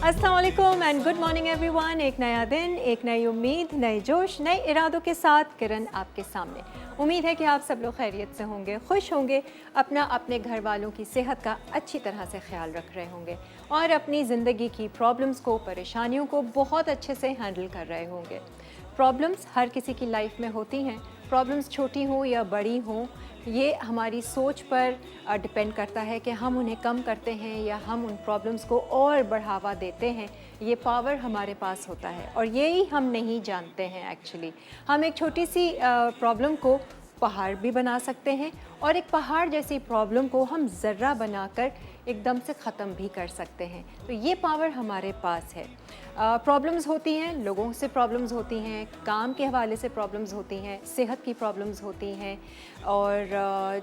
अस्सलाम वालेकुम and good morning everyone. एक नया दिन, एक नई उम्मीद, नए जोश, नए इरादों के साथ किरण आपके सामने। उम्मीद है कि आप सब लोग खैरियत से होंगे, खुश होंगे, अपने घर वालों की सेहत का अच्छी तरह से ख्याल रख रहे होंगे और अपनी ज़िंदगी की प्रॉब्लम्स को, परेशानियों को बहुत अच्छे से हैंडल कर रहे होंगे। प्रॉब्लम्स हर किसी की लाइफ में होती हैं। प्रॉब्लम्स छोटी हों या बड़ी हों, ये हमारी सोच पर डिपेंड करता है कि हम उन्हें कम करते हैं या हम उन प्रॉब्लम्स को और बढ़ावा देते हैं। ये पावर हमारे पास होता है और यही हम नहीं जानते हैं एक्चुअली। हम एक छोटी सी प्रॉब्लम को पहाड़ भी बना सकते हैं और एक पहाड़ जैसी प्रॉब्लम को हम ज़र्रा बनाकर एकदम से ख़त्म भी कर सकते हैं। तो ये पावर हमारे पास है। प्रॉब्लम्स होती हैं, लोगों से प्रॉब्लम्स होती हैं, काम के हवाले से प्रॉब्लम्स होती हैं, सेहत की प्रॉब्लम्स होती हैं और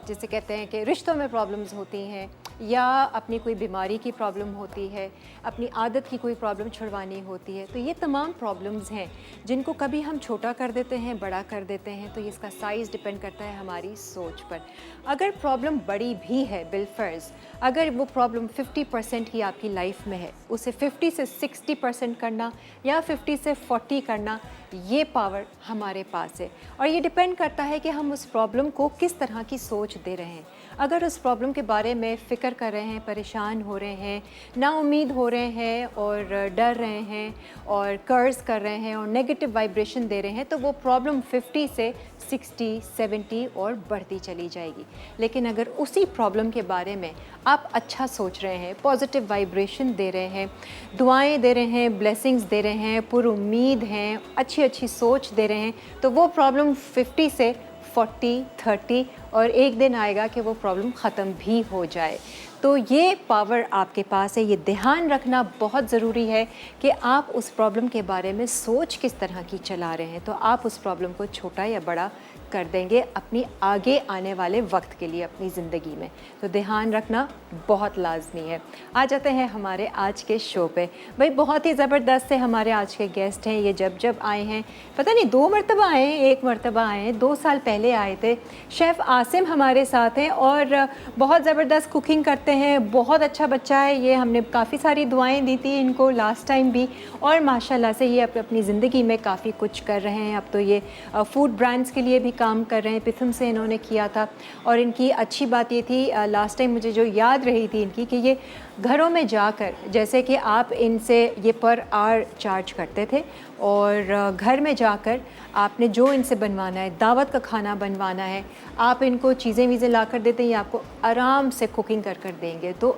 जैसे कहते हैं कि रिश्तों में प्रॉब्लम्स होती हैं या अपनी कोई बीमारी की प्रॉब्लम होती है, अपनी आदत की कोई प्रॉब्लम छुड़वानी होती है। तो ये तमाम प्रॉब्लम्स हैं जिनको कभी हम छोटा कर देते हैं, बड़ा कर देते हैं। तो इसका साइज़ डिपेंड करता है हमारी सोच पर। अगर प्रॉब्लम बड़ी भी है बिलफर्ज, अगर वो प्रॉब्लम 50% ही आपकी लाइफ में है, उसे 50 से 60% करना या 50 से 40 करना, ये पावर हमारे पास है। और ये डिपेंड करता है कि हम उस प्रॉब्लम को किस तरह की सोच दे रहे हैं। अगर उस प्रॉब्लम के बारे में फ़िक्र कर रहे हैं, परेशान हो रहे हैं, नाउम्मीद हो रहे हैं और डर रहे हैं और कर्ज़ कर रहे हैं और नेगेटिव वाइब्रेशन दे रहे हैं, तो वो प्रॉब्लम 50 से 60, 70 और बढ़ती चली जाएगी। लेकिन अगर उसी प्रॉब्लम के बारे में आप अच्छा सोच रहे हैं, पॉजिटिव वाइब्रेशन दे रहे हैं, दुआएं दे रहे हैं, ब्लेसिंग्स दे रहे हैं, पुरुम्मीद हैं, अच्छी सोच दे रहे हैं, तो वो प्रॉब्लम 50 से 40, 30 और एक दिन आएगा कि वो प्रॉब्लम ख़त्म भी हो जाए। तो ये पावर आपके पास है। ये ध्यान रखना बहुत ज़रूरी है कि आप उस प्रॉब्लम के बारे में सोच किस तरह की चला रहे हैं, तो आप उस प्रॉब्लम को छोटा या बड़ा कर देंगे अपनी आगे आने वाले वक्त के लिए अपनी ज़िंदगी में। तो ध्यान रखना बहुत लाजमी है। आ जाते हैं हमारे आज के शो पे। भाई बहुत ही ज़बरदस्त से हमारे आज के गेस्ट हैं। ये जब आए हैं, पता नहीं 2 मरतबा आए हैं, 1 मरतबा आए हैं, 2 साल पहले आए थे। शेफ़ आसिम हमारे साथ हैं और बहुत ज़बरदस्त कुकिंग करते हैं। बहुत अच्छा बच्चा है ये, हमने काफ़ी सारी दुआएं दी थी इनको लास्ट टाइम भी और माशाल्लाह से ये अपनी ज़िंदगी में काफ़ी कुछ कर रहे हैं। अब तो ये फूड ब्रांड्स के लिए भी काम कर रहे हैं। पिथम से इन्होंने किया था और इनकी अच्छी बात ये थी, लास्ट टाइम मुझे जो याद रही थी इनकी, कि ये घरों में जाकर, जैसे कि आप इनसे ये पर आवर चार्ज करते थे और घर में जाकर आपने जो इनसे बनवाना है, दावत का खाना बनवाना है, आप इनको चीज़ें वीज़ें ला कर देते हैं, ये आपको आराम से कुकिंग कर देंगे। तो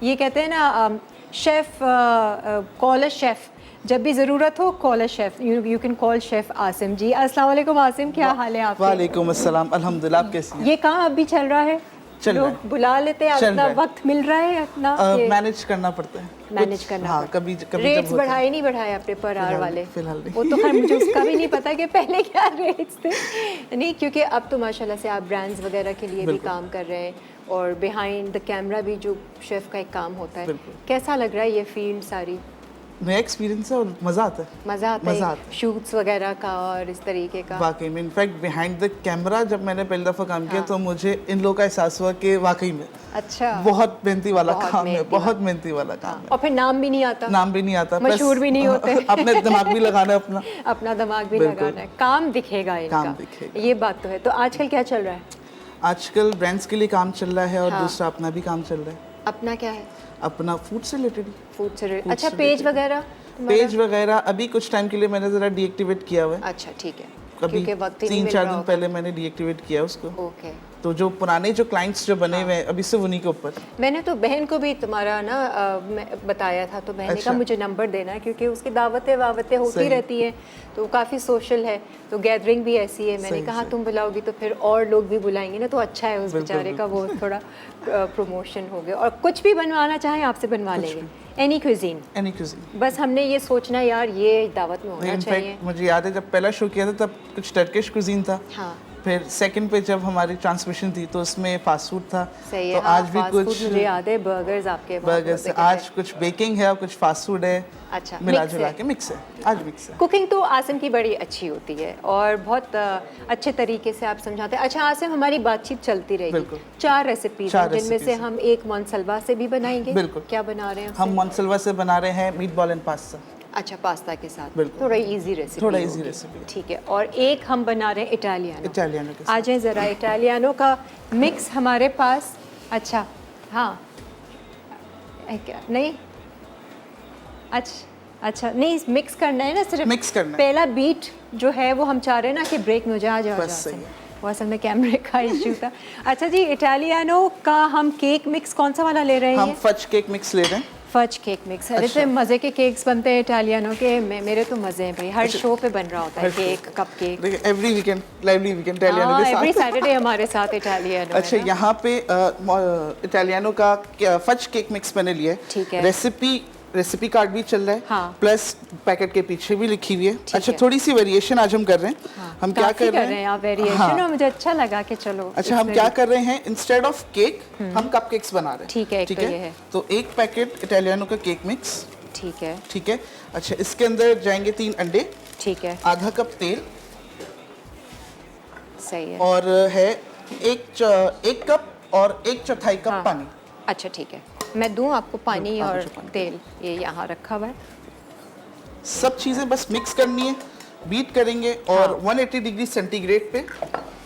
ये कहते हैं ना, शेफ़ कॉल अ शेफ़, जब भी ज़रूरत हो call a chef, you can call chef Asim ji. अस्सलाम वालेकुम आसिम, क्या हाल है आपका? वालेकुम अस्सलाम, अल्हम्दुलिल्लाह। आप कैसी हैं? ये काम अभी चल रहा है, लोग बुला लेते हैं, अपना वक्त मिल रहा है, अपना मैनेज करना पड़ता है, मैनेज करना हाँ, पड़ता है। कभी रेट्स बढ़ाए नहीं बढ़ाए अपने पर आवर वाले? फिलहाल नहीं। वो तो खैर मुझे उसका भी नहीं पता कि पहले क्या रेट्स थे। नहीं, क्योंकि अब तो माशाल्लाह से आप ब्रांड्स वगैरह के लिए भी काम कर रहे हैं और बिहाइंड द कैमरा भी जो शेफ़ का एक काम होता है। कैसा लग रहा है ये फील्ड सारी? नया एक्सपीरियंस है और मज़ा आता है। मज़ा आता है शूट्स वगैरह का और इस तरीके का? वाकई में, इनफैक्ट बिहाइंड द कैमरा जब मैंने पहली दफ़ा काम किया तो मुझे इन लोगों का एहसास हुआ कि वाकई में अच्छा बहुत मेहनती वाला काम है, बहुत मेहनती वाला काम है। और फिर नाम भी नहीं आता, मशहूर भी नहीं होते, अपने दिमाग भी लगाना है, अपना दिमाग भी लगाना है, काम दिखेगा इनका, काम दिखेगा, ये बात तो है। तो आजकल क्या चल रहा है? आजकल ब्रांड्स के लिए काम चल रहा है और दूसरा अपना भी काम चल रहा है। अपना क्या है? अपना फूड से रिलेटेड। फूड से रिलेटेड, अच्छा। पेज वगैरह अभी कुछ टाइम के लिए मैंने ज़रा डीएक्टिवेट किया हुआ है। अच्छा, ठीक है। कभी 3-4 दिन पहले मैंने डीएक्टिवेट किया उसको। ओके। तो जो पुराने जो क्लाइंट्स जो बने हुए हैं अभी सिर्फ उन्हीं के ऊपर। मैंने तो बहन को भी तुम्हारा ना बताया था, तो बहन ने कहा मुझे नंबर देना, क्योंकि उसकी दावतें होती रहती है, तो काफ़ी सोशल है, तो गैदरिंग भी ऐसी है। मैंने कहा तुम बुलाओगी तो फिर और लोग भी बुलाएंगे ना, तो अच्छा है उस बेचारे का वो थोड़ा प्रमोशन हो गया। और कुछ भी बनवाना चाहें आपसे बनवा लेंगे, एनी क्यूजीन। बस हमने ये सोचना यार ये दावत में होना चाहिए। मुझे याद है जब पहला शो किया था तब कुछ टर्किश क्यूजीन था, फिर सेकंड पे जब हमारी ट्रांसमिशन थी तो उसमें फास्ट फूड था। सही तो है। हाँ, आज भी fast food कुछ मुझे याद है, बर्गर्स आपके वहाँ बर्गर्स, होते आज कुछ बेकिंग है और कुछ फास्ट फूड है। अच्छा, मिला mix जुला है। के मिक्स है, आज मिक्स है। कुकिंग तो आसिम की बड़ी अच्छी होती है और बहुत अच्छे तरीके से आप समझाते हैं। अच्छा आसिम, हमारी बातचीत चलती रहेगी। बिल्कुल। 4 रेसिपीज हैं, चार जिनमें से recipes हम एक मोनसलवा से भी बनाएंगे। बिल्कुल। क्या बना रहे हैं हम उससे? मोनसलवा से बना रहे हैं मीट बॉल एंड पास्ता। अच्छा, पास्ता के साथ। बिल्कुल। थोड़ा इजी रेसिपी थोड़ा होगी। easy recipe। ठीक है। और एक हम बना रहे हैं इटालियानो। इटालियानो के आ साथ। जाए ज़रा, इटालियानो का मिक्स हमारे पास। अच्छा, हाँ नहीं, अच्छा नहीं, मिक्स करना है ना, सिर्फ मिक्स करना है। पहला बीट जो है वो हम चाह रहे हैं ना कि ब्रेक में जा जा बस सही है। वो असल में कैमरे का इशू था। अच्छा जी, इटालियानो का हम केक मिक्स कौन सा वाला ले रहे हम हैं? फज केक मिक्स ले रहे हैं। Fudge cake mix. अरे अच्छा। तो मज़े के केक्स बनते हैं इटालियानो के, मेरे तो मज़े हैं भाई। हर शो पे बन रहा होता है केक, कप केक। देखिए every weekend, lively weekend Italiano के एवरी साथ। सैटरडे हमारे साथ इटालियानो। अच्छा, यहाँ पे इटालियानो का फज केक मिक्स मैंने लिया है। ठीक है। रेसिपी कार्ड भी चल रहा है। हाँ। प्लस पैकेट के पीछे भी लिखी हुई है। अच्छा, है। थोड़ी सी वेरिएशन आज हम कर रहे हैं। हम क्या काफ़ी कर रहे हैं? आप वेरिएशन। हाँ। और मुझे अच्छा लगा कि चलो। अच्छा, हम इसमें क्या भी- कर रहे हैं, इंस्टेड ऑफ केक हम कप केक्स बना रहे हैं। ठीक है, एक तो ये है। तो एक पैकेट इटालियानो का केक मिक्स। ठीक है। ठीक है। अच्छा, इसके अंदर जाएंगे 3 अंडे, ठीक है, आधा कप तेल सही है। और है एक कप और 1/4 कप हाँ। पानी। अच्छा ठीक है, मैं दूं आपको पानी बिल्कुल, आप और दीजिए पानी। तेल, ये यहाँ रखा हुआ है। सब चीज़ें बस मिक्स करनी है, बीट करेंगे और 180 डिग्री सेंटीग्रेड पे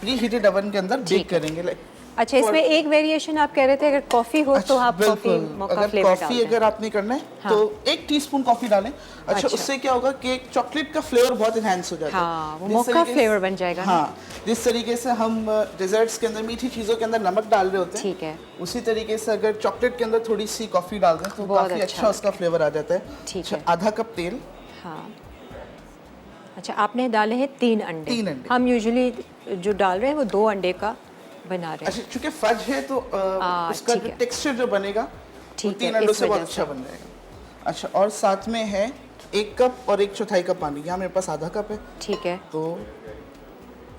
प्री हीटेड ओवन के अंदर बेक करेंगे। लाइक अच्छा, इसमें एक वेरिएशन आप कह रहे थे, अगर कॉफ़ी हो तो आप कॉफ़ी बिल्कुल, का अगर फ्लेवर डाल कॉफ़ी दें। अगर आपने करना है तो 1 टीस्पून कॉफ़ी डालें। अच्छा, उससे क्या होगा कि चॉकलेट का फ्लेवर बहुत इनहैंस हो जाता है। हाँ, वो जिस मोका तरीके से- फ्लेवर बन जाएगा ना। हाँ, जिस तरीके से हम डेजर्ट्स के अंदर, मीठी चीज़ों के अंदर नमक डाल रहे होते हैं, ठीक है। उसी तरीके से अगर चॉकलेट के अंदर थोड़ी सी कॉफ़ी डाल दें तो बहुत काफ़ी अच्छा अच्छा उसका फ्लेवर आ जाता है। ठीक अच्छा, है। आधा कप तेल। हाँ, अच्छा आपने डाले हैं 3 अंडे। 3 अंडे। हम यूजुअली जो डाल रहे हैं वो 2 अंडे का बना रहे हैं। अच्छा, चूंकि फज है तो उसका ठीक जो है। टेक्सचर जो बनेगा वो ठीक है, 3 अंडों इस से बहुत वजह अच्छा से। बन जाएगा। अच्छा, और साथ में है 1 कप और 1/4 कप पानी। यहाँ मेरे पास आधा कप है ठीक है, तो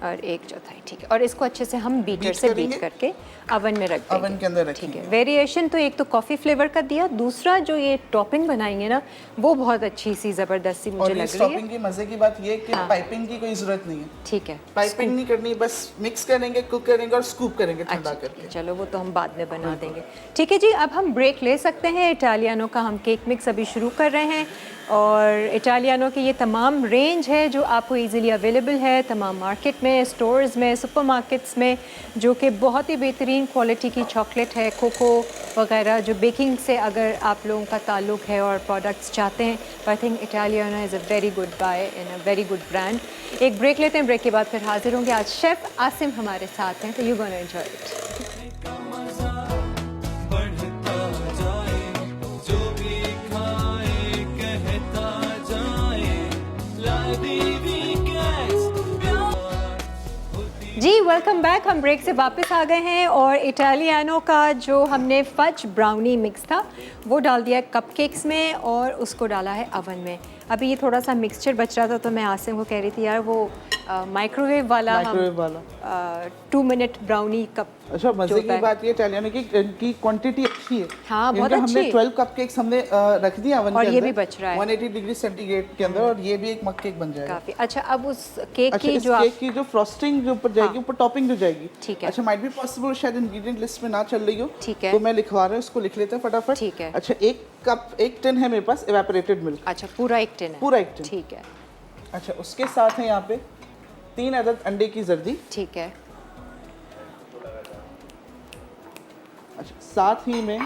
और 1/4, ठीक है। और इसको अच्छे से हम बीटर बीट से करेंगे। बीट करके अवन में रख देंगे। अवन के अंदर ठीक है। रखेंगे। वेरिएशन तो एक तो कॉफ़ी फ्लेवर का दिया, दूसरा जो ये टॉपिंग बनाएंगे ना, वो बहुत अच्छी सी ज़बरदस्त सी मुझे और ये लग रही स्टॉपिंग है। की मज़े की बात ये है कि हाँ। पाइपिंग की कोई ज़रूरत नहीं है। ठीक है, पाइपिंग नहीं करनी, बस मिक्स करेंगे, कुक करेंगे और स्कूप करेंगे ठंडा अच्छा, करके। चलो वो तो हम बाद में बना देंगे। ठीक है जी, अब हम ब्रेक ले सकते हैं। इटालियानो का हम केक मिक्स अभी शुरू कर रहे हैं और इटालियानो की ये तमाम रेंज है जो आपको इजीली अवेलेबल है तमाम मार्केट में, स्टोर्स में, सुपरमार्केट्स में, जो कि बहुत ही बेहतरीन क्वालिटी की चॉकलेट है, कोको वगैरह, जो बेकिंग से अगर आप लोगों का ताल्लुक है और प्रोडक्ट्स चाहते हैं, I think Italiano is a very good buy in a very good brand. एक ब्रेक लेते हैं, ब्रेक के बाद फिर हाजिर होंगे। आज शेफ़ आसिम हमारे साथ हैं, तो यू गोना एंजॉय इट। जी वेलकम बैक, हम ब्रेक से वापस आ गए हैं और इटालियानो का जो हमने फज ब्राउनी मिक्स था वो डाल दिया है कपकेक्स में और उसको डाला है अवन में। अभी ये थोड़ा सा मिक्सचर बच रहा था तो मैं आसिम को कह रही थी यार वो माइक्रोवेव वाला 2 मिनट ब्राउनी कप। अच्छा, मजे की बात ये इटालियानो की क्वांटिटी अच्छी है। हाँ, बहुत इनका हमने अच्छी। 12 कपकेक्स हमने रख दिया अवन और के ये अंदर, भी बच रहा है। 180 डिग्री सेंटीग्रेड के अंदर, और ये भी एक मग केक बन जाएगा। काफ़ी अच्छा। अब उस केक अच्छा, की इस जो आप केक की जो फ्रॉस्टिंग जो ऊपर जाएगी, ऊपर टॉपिंग जो जाएगी, ठीक है। अच्छा, माइट बी पॉसिबल शायद इंग्रेडिएंट लिस्ट में ना चल रही हो, ठीक है। तो मैं लिखवा रहा हूँ, इसको लिख लेते हैं फटाफट। ठीक है। अच्छा, 1 टिन है मेरे पास इवेपोरेटेड मिल्क, अच्छा पूरा 1 टिन है, पूरा 1 टिन। ठीक है। अच्छा, उसके साथ है यहाँ पे 3 अदद अंडे की जर्दी। ठीक है, अच्छा, साथ ही में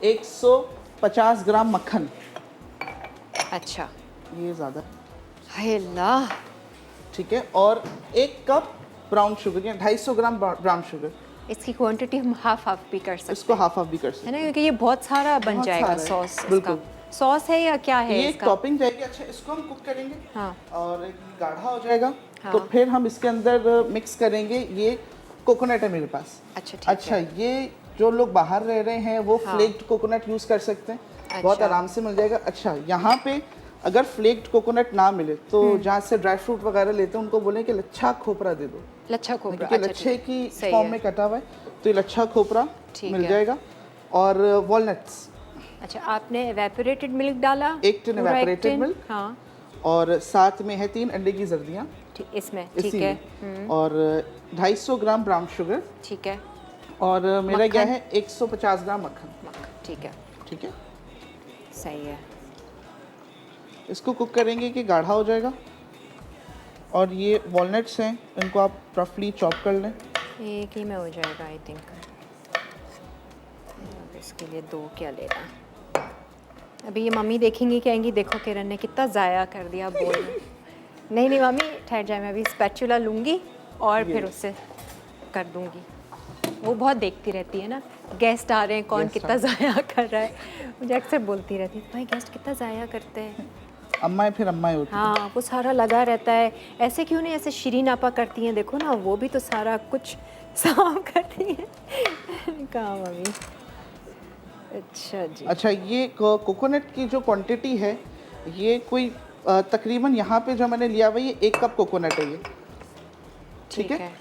150 ग्राम मक्खन, अच्छा, ये ज़्यादा, हाय अल्लाह, ठीक है, और 1 कप ब्राउन शुगर या 250 ग्राम ब्राउन शुगर। इसकी क्वांटिटी हम हाफ भी कर सकते इसको हाफ भी कर सकते है ना, क्योंकि ये बहुत सारा बन बहुत जाएगा सारा है, सॉस। इसका बिल्कुल। सॉस है या क्या हैं। है ये एक इसका? टॉपिंग जाएगी। अच्छा, इसको हम कुक करेंगे हाँ, और एक गाढ़ा हो जाएगा, हाँ। तो फिर हम इसके अंदर मिक्स करेंगे। ये कोकोनट है मेरे पास। अच्छा ठीक अच्छा, है। ये जो लोग बाहर रह रहे हैं वो हाँ। फ्लेक्ड कोकोनट यूज़ कर सकते हैं, बहुत अच्छा। आराम से मिल जाएगा। अच्छा, यहाँ पे अगर फ्लेक्ड कोकोनट ना मिले तो जहाँ से ड्राई फ्रूट वगैरह लेते हैं उनको बोलें कि लच्छा खोपरा दे दो, लच्छा खोपरा, क्योंकि अच्छा, लच्छे ठीक। की सही फॉर्म है। में कटा हुआ है, तो ये लच्छा खोपरा ठीक मिल है। जाएगा। और वॉलनट्स अच्छा, आपने एवेपोरेटेड मिल्क डाला, 1 टिन पूरा एक evaporated टिन, milk। हाँ और साथ में है 3 अंडे की जर्दियाँ ठीक, इसमें ठीक इसी है। में, और 250 ग्राम ब्राउन शुगर, ठीक है। और मेरा क्या मक्खन? है 150 ग्राम मक्खन। ठीक है, ठीक है, सही है। इसको कुक करेंगे कि गाढ़ा हो जाएगा। और ये वॉलनट्स हैं, इनको आप रफली चॉप कर लें। एक ही में हो जाएगा आई थिंक। इसके लिए 2 क्या लेना। अभी ये मम्मी देखेंगी, कहेंगी देखो किरण ने कितना ज़ाया कर दिया बोल में। नहीं नहीं मम्मी ठहर जाए, मैं अभी स्पैचुला लूँगी और फिर उससे कर दूँगी। वो बहुत देखती रहती है ना, गेस्ट आ रहे हैं कौन कितना ज़ाया कर रहा है, मुझे अक्सर बोलती रहती है भाई गेस्ट कितना ज़ाया करते हैं। अम्माएं फिर अम्माएं होती हैं। हाँ, वो सारा लगा रहता है। ऐसे क्यों नहीं, ऐसे शिरीन आपा करती हैं, देखो ना वो भी तो सारा कुछ साफ करती हैं। कहाँ मम्मी। अच्छा जी। अच्छा, ये कोकोनट की जो क्वांटिटी है, ये कोई तकरीबन यहाँ पे जो मैंने लिया हुआ है, ये 1 कप कोकोनट है ये। ठीक है।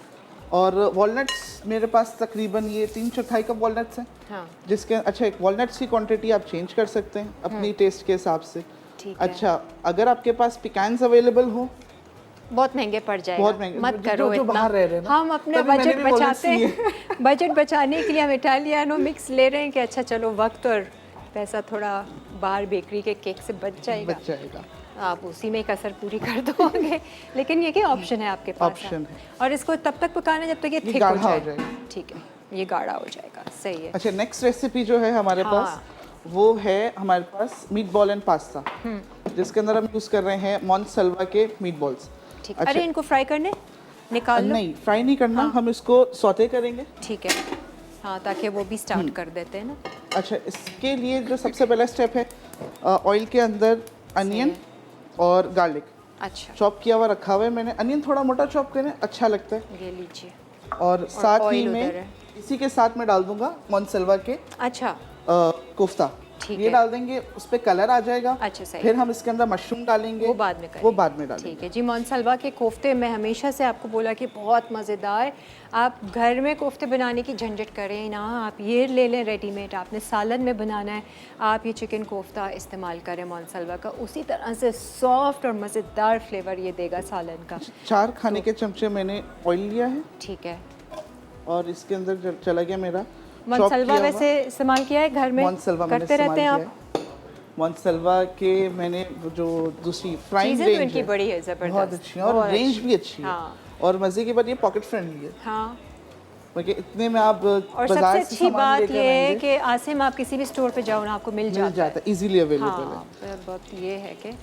और वॉलनट्स मेरे पास तकरीबन ये 3/4 कप वॉलनट्स हैं। हाँ जिसके अच्छा, एक वॉलनट्स की क्वांटिटी आप चेंज कर सकते हैं अपनी टेस्ट के हिसाब से। ठीक है। अच्छा, अगर आपके पास पिकान्स अवेलेबल हो, बहुत महंगे पड़ जाएगा, बहुत महंगे, मत जो- करो जो इतना। बाहर रह रहे हैं ना, हम अपने तभी मैंने बजट भी वॉलनट्स बचाते हैं। बजट बचाने के लिए हम इटालियानो मिक्स ले रहे हैं कि अच्छा चलो वक्त और पैसा थोड़ा बाहर बेकरी के केक से बच जाएगा, बच जाएगा। आप उसी में कसर पूरी कर दोगे। लेकिन ये क्या ऑप्शन है आपके पास? ऑप्शन है। और इसको तब तक पकाना जब तक ये थिक हो गाढ़ा हो जाए। जाएगा। ठीक है, ये गाढ़ा हो जाएगा, सही है। अच्छा, नेक्स्ट रेसिपी जो है हमारे हाँ। पास, वो है हमारे पास मीट बॉल एंड पास्ता, जिसके अंदर हम यूज़ कर रहे हैं मोंसल्वा के मीट बॉल्स। ठीक, अरे इनको फ्राई करने निकाल लो। नहीं, फ्राई नहीं करना, हम इसको सौते करेंगे। ठीक है, हाँ, ताकि वो भी स्टार्ट कर देते हैं ना। अच्छा, इसके लिए जो सबसे पहला स्टेप है, ऑयल के अंदर अनियन और गार्लिक अच्छा, चॉप किया हुआ रखा हुआ है मैंने। अनियन थोड़ा मोटा चॉप करें, अच्छा लगता है। ये लीजिए। और साथ ही oil में उधर है। इसी के साथ में डाल दूंगा मोंसल्वा के अच्छा कोफ्ता। ठीक ये है। डाल देंगे, उस पे कलर आ जाएगा। अच्छा, सही। फिर हम इसके अंदर मशरूम डालेंगे, वो बाद में करेंगे। वो बाद में डालेंगे। ठीक है जी। मोंसल्वा के कोफ्ते मैं हमेशा से आपको बोला कि बहुत मज़ेदार। आप घर में कोफ्ते बनाने की झंझट करें ना, आप ये ले लें रेडीमेड। आपने सालन में बनाना है, आप ये चिकन कोफ्ता इस्तेमाल करें मोंसल्वा का, उसी तरह से सॉफ्ट और मज़ेदार फ्लेवर ये देगा सालन का। 4 खाने के चमचे मैंने ऑयल लिया है, ठीक है। और इसके अंदर चला गया मेरा मोंसल्वा वैसे इस्तेमाल किया है घर में? मोंसल्वा मैंने करते रहते हैं इस्तेमाल आप? किया है। मोंसल्वा के मैंने जो दूसरी फ्राइंग चीज़ें तो रेंज इनकी है, बड़ी है, ज़बरदस्त। बहुत अच्छी है, और बहुत रेंज अच्छी। भी अच्छी है। हाँ। और मज़े की बात, ये पॉकेट फ्रेंडली है, हाँ, क्योंकि इतने में आप और सबसे बाजार से अच्छी सामान बात लेकर ये है आएंगे, कि आसिम आप किसी भी स्टोर पे जाओ ना, आपको मिल मिल जाता जाता है, इजीली अवेलेबल है। हाँ, बहुत ये है कि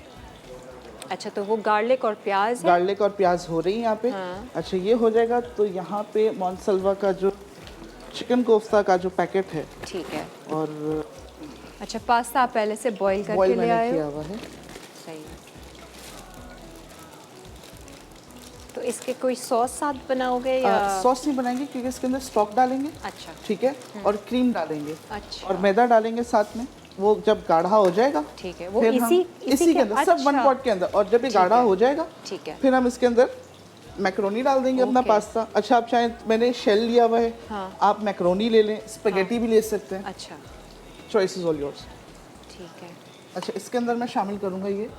अच्छा, तो वो गार्लिक और प्याज है। गार्लिक और प्याज हो रही है यहाँ पे। हाँ। अच्छा, ये हो जाएगा तो यहाँ पे मोंसल्वा का जो चिकन कोफ्ता का जो पैकेट है, ठीक है। और अच्छा, पास्ता आप पहले से बॉईल करके बॉयल ले मैंने आए किया हो? हुआ है। सही है। तो इसके कोई सॉस साथ बनाओगे या? सॉस नहीं बनाएंगे, क्योंकि इसके अंदर स्टॉक डालेंगे, अच्छा ठीक है, और क्रीम डालेंगे, अच्छा, और मैदा डालेंगे साथ में। वो जब गाढ़ा हो जाएगा, ठीक है। वो फिर हम इसी के अंदर, सब वन अच्छा, पॉट के अंदर, और जब ये गाढ़ा है। हो जाएगा, ठीक है। फिर हम इसके अंदर मैक्रोनी डाल देंगे, अपना ओके। पास्ता। अच्छा, आप चाहें, मैंने शेल लिया हुआ है, हाँ। आप मैक्रोनी ले लें, स्पेगेटी भी ले सकते हैं, अच्छा, चॉइस इज ऑल योर्स। ठीक है। अच्छा, इसके अंदर मैं शामिल करूंगा ये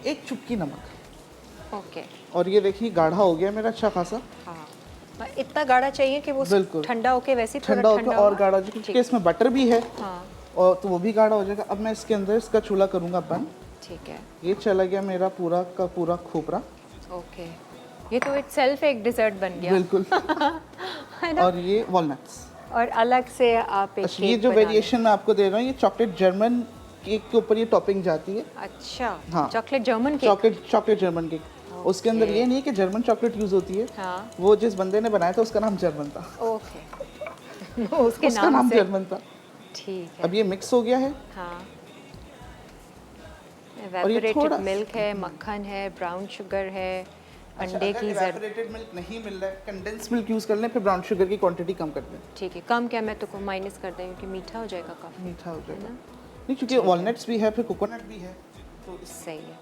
1 चुटकी नमक, ओके, और ये देखिए गाढ़ा हो गया मेरा अच्छा खासा। हाँ, इतना गाढ़ा चाहिए कि वो बिल्कुल। ठंडा होके वैसे ही ठंडा थोड़ा होकर और हो। गाढ़ा, क्योंकि इसमें बटर भी है, हाँ, और तो वो भी गाढ़ा हो जाएगा। अब मैं इसके अंदर इसका चूल्हा करूंगा बंद। ठीक है। ये चला गया मेरा पूरा का पूरा खोपरा, ओके, ये तो इटसेल्फ एक डिजर्ट बन गया। बिल्कुल। है ना? और ये वॉलनट्स। और अलग से आप एक अच्छा, ये केक जो बना लें। वेरिएशन मैं आपको दे रहा हूँ, ये चॉकलेट जर्मन केक के ऊपर ये टॉपिंग जाती है। अच्छा, हाँ। Chocolate German cake. Chocolate German cake. उसके अंदर ये नहीं है कि जर्मन चॉकलेट यूज होती है, हाँ, वो जिस बंदे ने बनाया था उसका नाम जर्मन था, ओके। उसके उसका नाम से जर्मन था। ठीक है। अब ये मिक्स हो गया है, हाँ, और ये एवेपोरेटेड थोड़ा- मिल्क है, मक्खन है, ब्राउन शुगर है, अच्छा, अंडे अगर की evaporated milk नहीं मिल रहा है, कंडेंस मिल्क यूज कर लें, फिर ब्राउन शुगर की क्वांटिटी कम कर दें, ठीक है। कम क्या, मैं तो माइनस कर दें क्योंकि मीठा हो जाएगा काफ़ी। मीठा हो जाएगा। ना? नहीं, क्योंकि वॉलनट्स भी है, फिर कोकोनट भी है। सही है।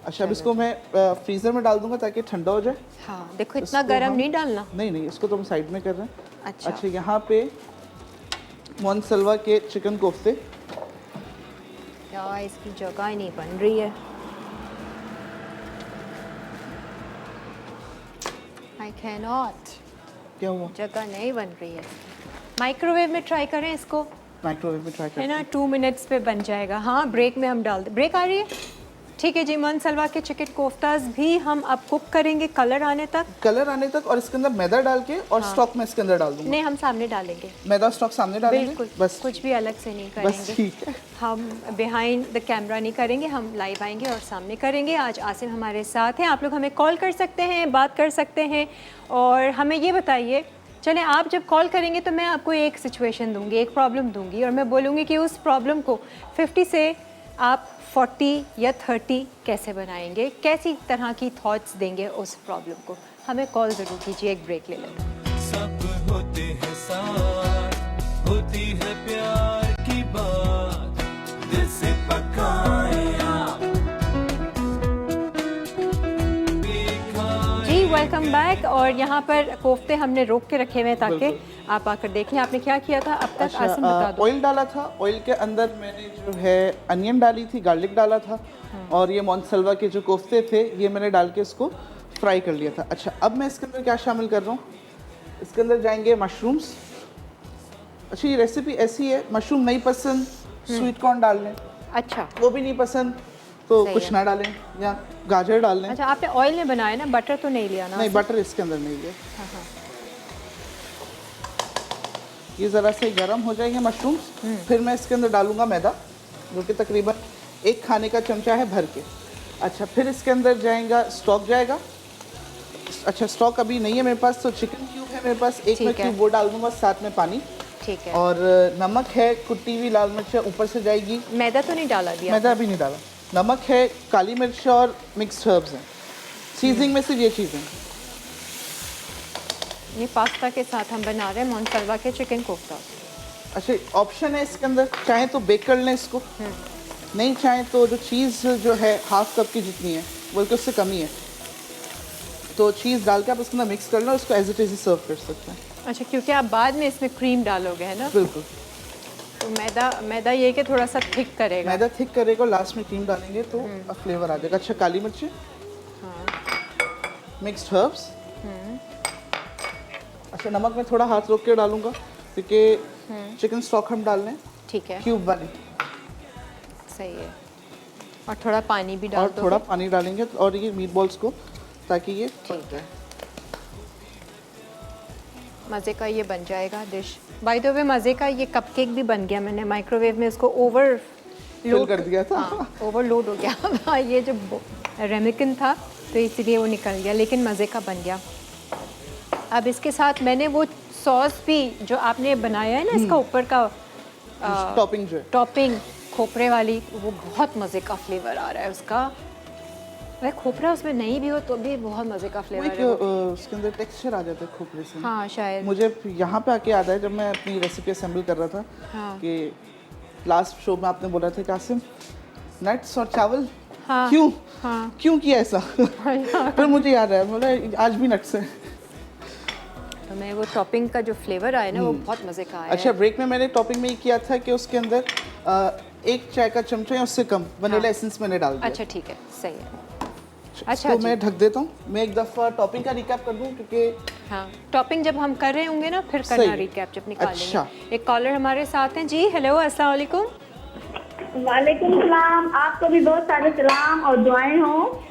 अच्छा, अब इसको मैं फ्रीज़र में डाल दूंगा ताकि ठंडा हो जाए। हाँ देखो, इतना इसको गर्म हम- नहीं डालना। नहीं, इसको तो हम साइड में कर रहे हैं। अच्छा, अच्छा, यहाँ पे मोनसलवा के चिकन कोफ्ते। यार इसकी जगह ही नहीं बन रही है। आई कैन नॉट, क्या हुआ? जगह नहीं बन रही है। माइक्रोवेव में ट्राई करें इसको, माइक्रोवेव में ट्राई है करते ना, हैं। 2 मिनट्स पे बन जाएगा। हाँ ब्रेक में हम डाल दे, ब्रेक आ रही है। ठीक है जी, मोनसलवा के चिकन कोफ्ताज भी हम अब कुक करेंगे कलर आने तक। कलर आने तक, और इसके अंदर मैदा डाल के और स्टॉक में इसके अंदर डाल दूंगा। नहीं, हम सामने डालेंगे, मैदा स्टॉक सामने डालेंगे। बिल्कुल, बस कुछ भी अलग से नहीं बस करेंगे। ठीक है। हम बिहाइंड द कैमरा नहीं करेंगे, हम लाइव आएंगे और सामने करेंगे। आज आसिम हमारे साथ हैं, आप लोग हमें कॉल कर सकते हैं, बात कर सकते हैं। और हमें ये बताइए, चलें आप जब कॉल करेंगे तो मैं आपको एक सिचुएशन दूंगी, एक प्रॉब्लम दूंगी, और मैं बोलूँगी कि उस प्रॉब्लम को 50 से आप 40 या 30 कैसे बनाएंगे, कैसी तरह की थॉट्स देंगे उस प्रॉब्लम को। हमें कॉल ज़रूर कीजिए, एक ब्रेक ले लें। सब होते हैं साथ, होती है प्यार की बात, दिल से पकाए आप, जी वेलकम बैक। और यहाँ पर कोफ्ते हमने रोक के रखे हुए हैं ताकि आप आकर देख लें। आपने क्या किया था अब तक, आसिम बता दो। ऑयल डाला था, ऑयल के अंदर मैंने जो है अनियन डाली थी, गार्लिक डाला था, और ये मोनसलवा के जो कोफ्ते थे ये मैंने डाल के इसको फ्राई कर लिया था। अच्छा, अब मैं इसके अंदर क्या शामिल कर रहा हूँ, इसके अंदर जाएंगे मशरूम्स। अच्छा, ये रेसिपी ऐसी है, मशरूम नहीं पसंद स्वीट कॉर्न डाल लें, अच्छा वो भी नहीं पसंद तो सही कुछ है। ना डालें, या गाजर डाल लें। अच्छा, आपने ऑयल में बनाया ना, बटर तो नहीं लिया ना? नहीं, बटर इसके अंदर नहीं है। हाँ हाँ, ये ज़रा से गर्म हो जाएंगे मशरूम्स, फिर मैं इसके अंदर डालूंगा मैदा, जो कि तकरीबन 1 खाने का चमचा है भर के। अच्छा, फिर इसके अंदर जाएगा स्टॉक जाएगा। अच्छा, स्टॉक अभी नहीं है मेरे पास, तो चिकन क्यूब है मेरे पास, एक मैं ठीक है। क्यूब वो डाल दूंगा, साथ में पानी, ठीक है। और नमक है, कुटी हुई लाल मिर्च ऊपर से जाएगी। मैदा तो नहीं डाला दिया? मैदा अभी नहीं डाला। नमक है, काली मिर्च और मिक्स्ड हर्ब्स हैं। सीजनिंग में सिर्फ ये चीज़ें। ये पास्ता के साथ हम बना रहे हैं मोनसलवा के चिकन कोफ्ता। अच्छा, ऑप्शन है इसके अंदर, चाहे तो बेक कर लें इसको, नहीं चाहे तो जो चीज़ जो है हाफ कप की जितनी है बल्कि उससे कम ही है, तो चीज़ डाल के आप उसके अंदर मिक्स कर लो, उसको एज इट इज़ सर्व कर सकते हैं। अच्छा, क्योंकि आप बाद में इसमें क्रीम डालोगे, है ना? बिल्कुल, तो मैदा ये कि थोड़ा सा थिक करेगा। मैदा थिक करेगा, लास्ट में क्रीम डालेंगे तो फ्लेवर आ जाएगा। अच्छा, काली मिर्चें, हाँ, मिक्स्ड हर्ब्स। अच्छा, नमक में थोड़ा हाथ रोक के डालूंगा क्योंकि चिकन स्टॉक हम डाल लें ठीक है, क्यूब वाली, सही है। और थोड़ा पानी भी डाल और दो। थोड़ा पानी डालेंगे और ये मीट बॉल्स को, ताकि ये ठीक है, मज़े का ये बन जाएगा डिश। बाय द वे, मज़े का ये कपकेक भी बन गया। मैंने माइक्रोवेव में उसको फिल कर दिया था। हाँ, ओवरलोड हो गया। ये जो रेमिकन था तो इसलिए वो निकल गया, लेकिन मज़े का बन गया। अब इसके साथ मैंने वो सॉस भी जो आपने बनाया है ना, इसका ऊपर का टॉपिंग जो है, टॉपिंग खोपरे वाली, वो बहुत मज़े का फ्लेवर आ रहा है उसका। वह खोपरा उसमें नहीं भी हो तो भी बहुत मज़े का वो फ्लेवर एक है वो। उसके अंदर टेक्सचर आ जाता है खोपरे से। हाँ शायद। मुझे यहाँ पे आके याद है जब मैं अपनी रेसिपी असेंबल कर रहा था, हाँ। कि लास्ट शो में आपने बोला था कासिम नट्स और चावल, हाँ। क्यों हाँ। क्यों किया ऐसा? फिर मुझे याद है, बोला आज भी नट्स है। तो मैं वो टॉपिंग का जो फ्लेवर आया ना, वो बहुत मज़े का आया अच्छा, है। ब्रेक में मैंने टॉपिंग में ये किया था कि उसके अंदर 1 चाय का चमचा या उससे कम वनीला एसेंस मैंने डाल दिया। अच्छा ठीक है, सही है। अच्छा इसको जी। मैं ढक देता हूँ। मैं एक दफ़ा टॉपिंग का रिकैप कर दूँ क्योंकि हाँ, टॉपिंग जब हम कर रहे होंगे ना, फिर सही करना है। रिकैप जब निकालेंगे। अच्छा। एक कॉलर हमारे साथ हैं जी। हेलो, अस्सलाम वालेकुम। वालेकुम सलाम, आपको भी बहुत सारे सलाम और दुआएं हो।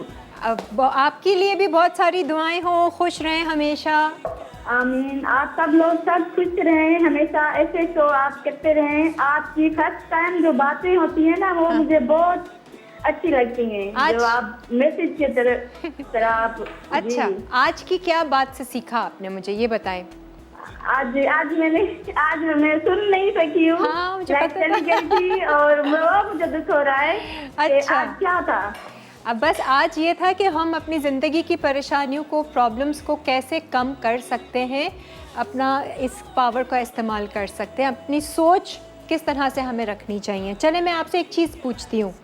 अब आपके लिए भी बहुत सारी दुआएं हो, खुश रहें हमेशा। आमीन। आप सब लोग सब खुश रहें, हमेशा ऐसे शो आप करते रहें। आपकी फर्स्ट टाइम जो बातें होती है ना, वो मुझे बहुत अच्छी लगती हैं, आज- जो आप मैसेज के तरह आप। अच्छा, जी। आज की क्या बात से सीखा आपने, मुझे ये बताएं। आज मैं सुन नहीं सकी हूँ। हाँ, मुझे लाइट पता चली गई थी और वो मुझे दुख हो रहा है कि अच्छा। आज क्या था। अब बस आज ये था कि हम अपनी ज़िंदगी की परेशानियों को, प्रॉब्लम्स को कैसे कम कर सकते हैं, अपना इस पावर का इस्तेमाल कर सकते हैं, अपनी सोच किस तरह से हमें रखनी चाहिए। चले मैं आपसे एक चीज़ पूछती हूँ,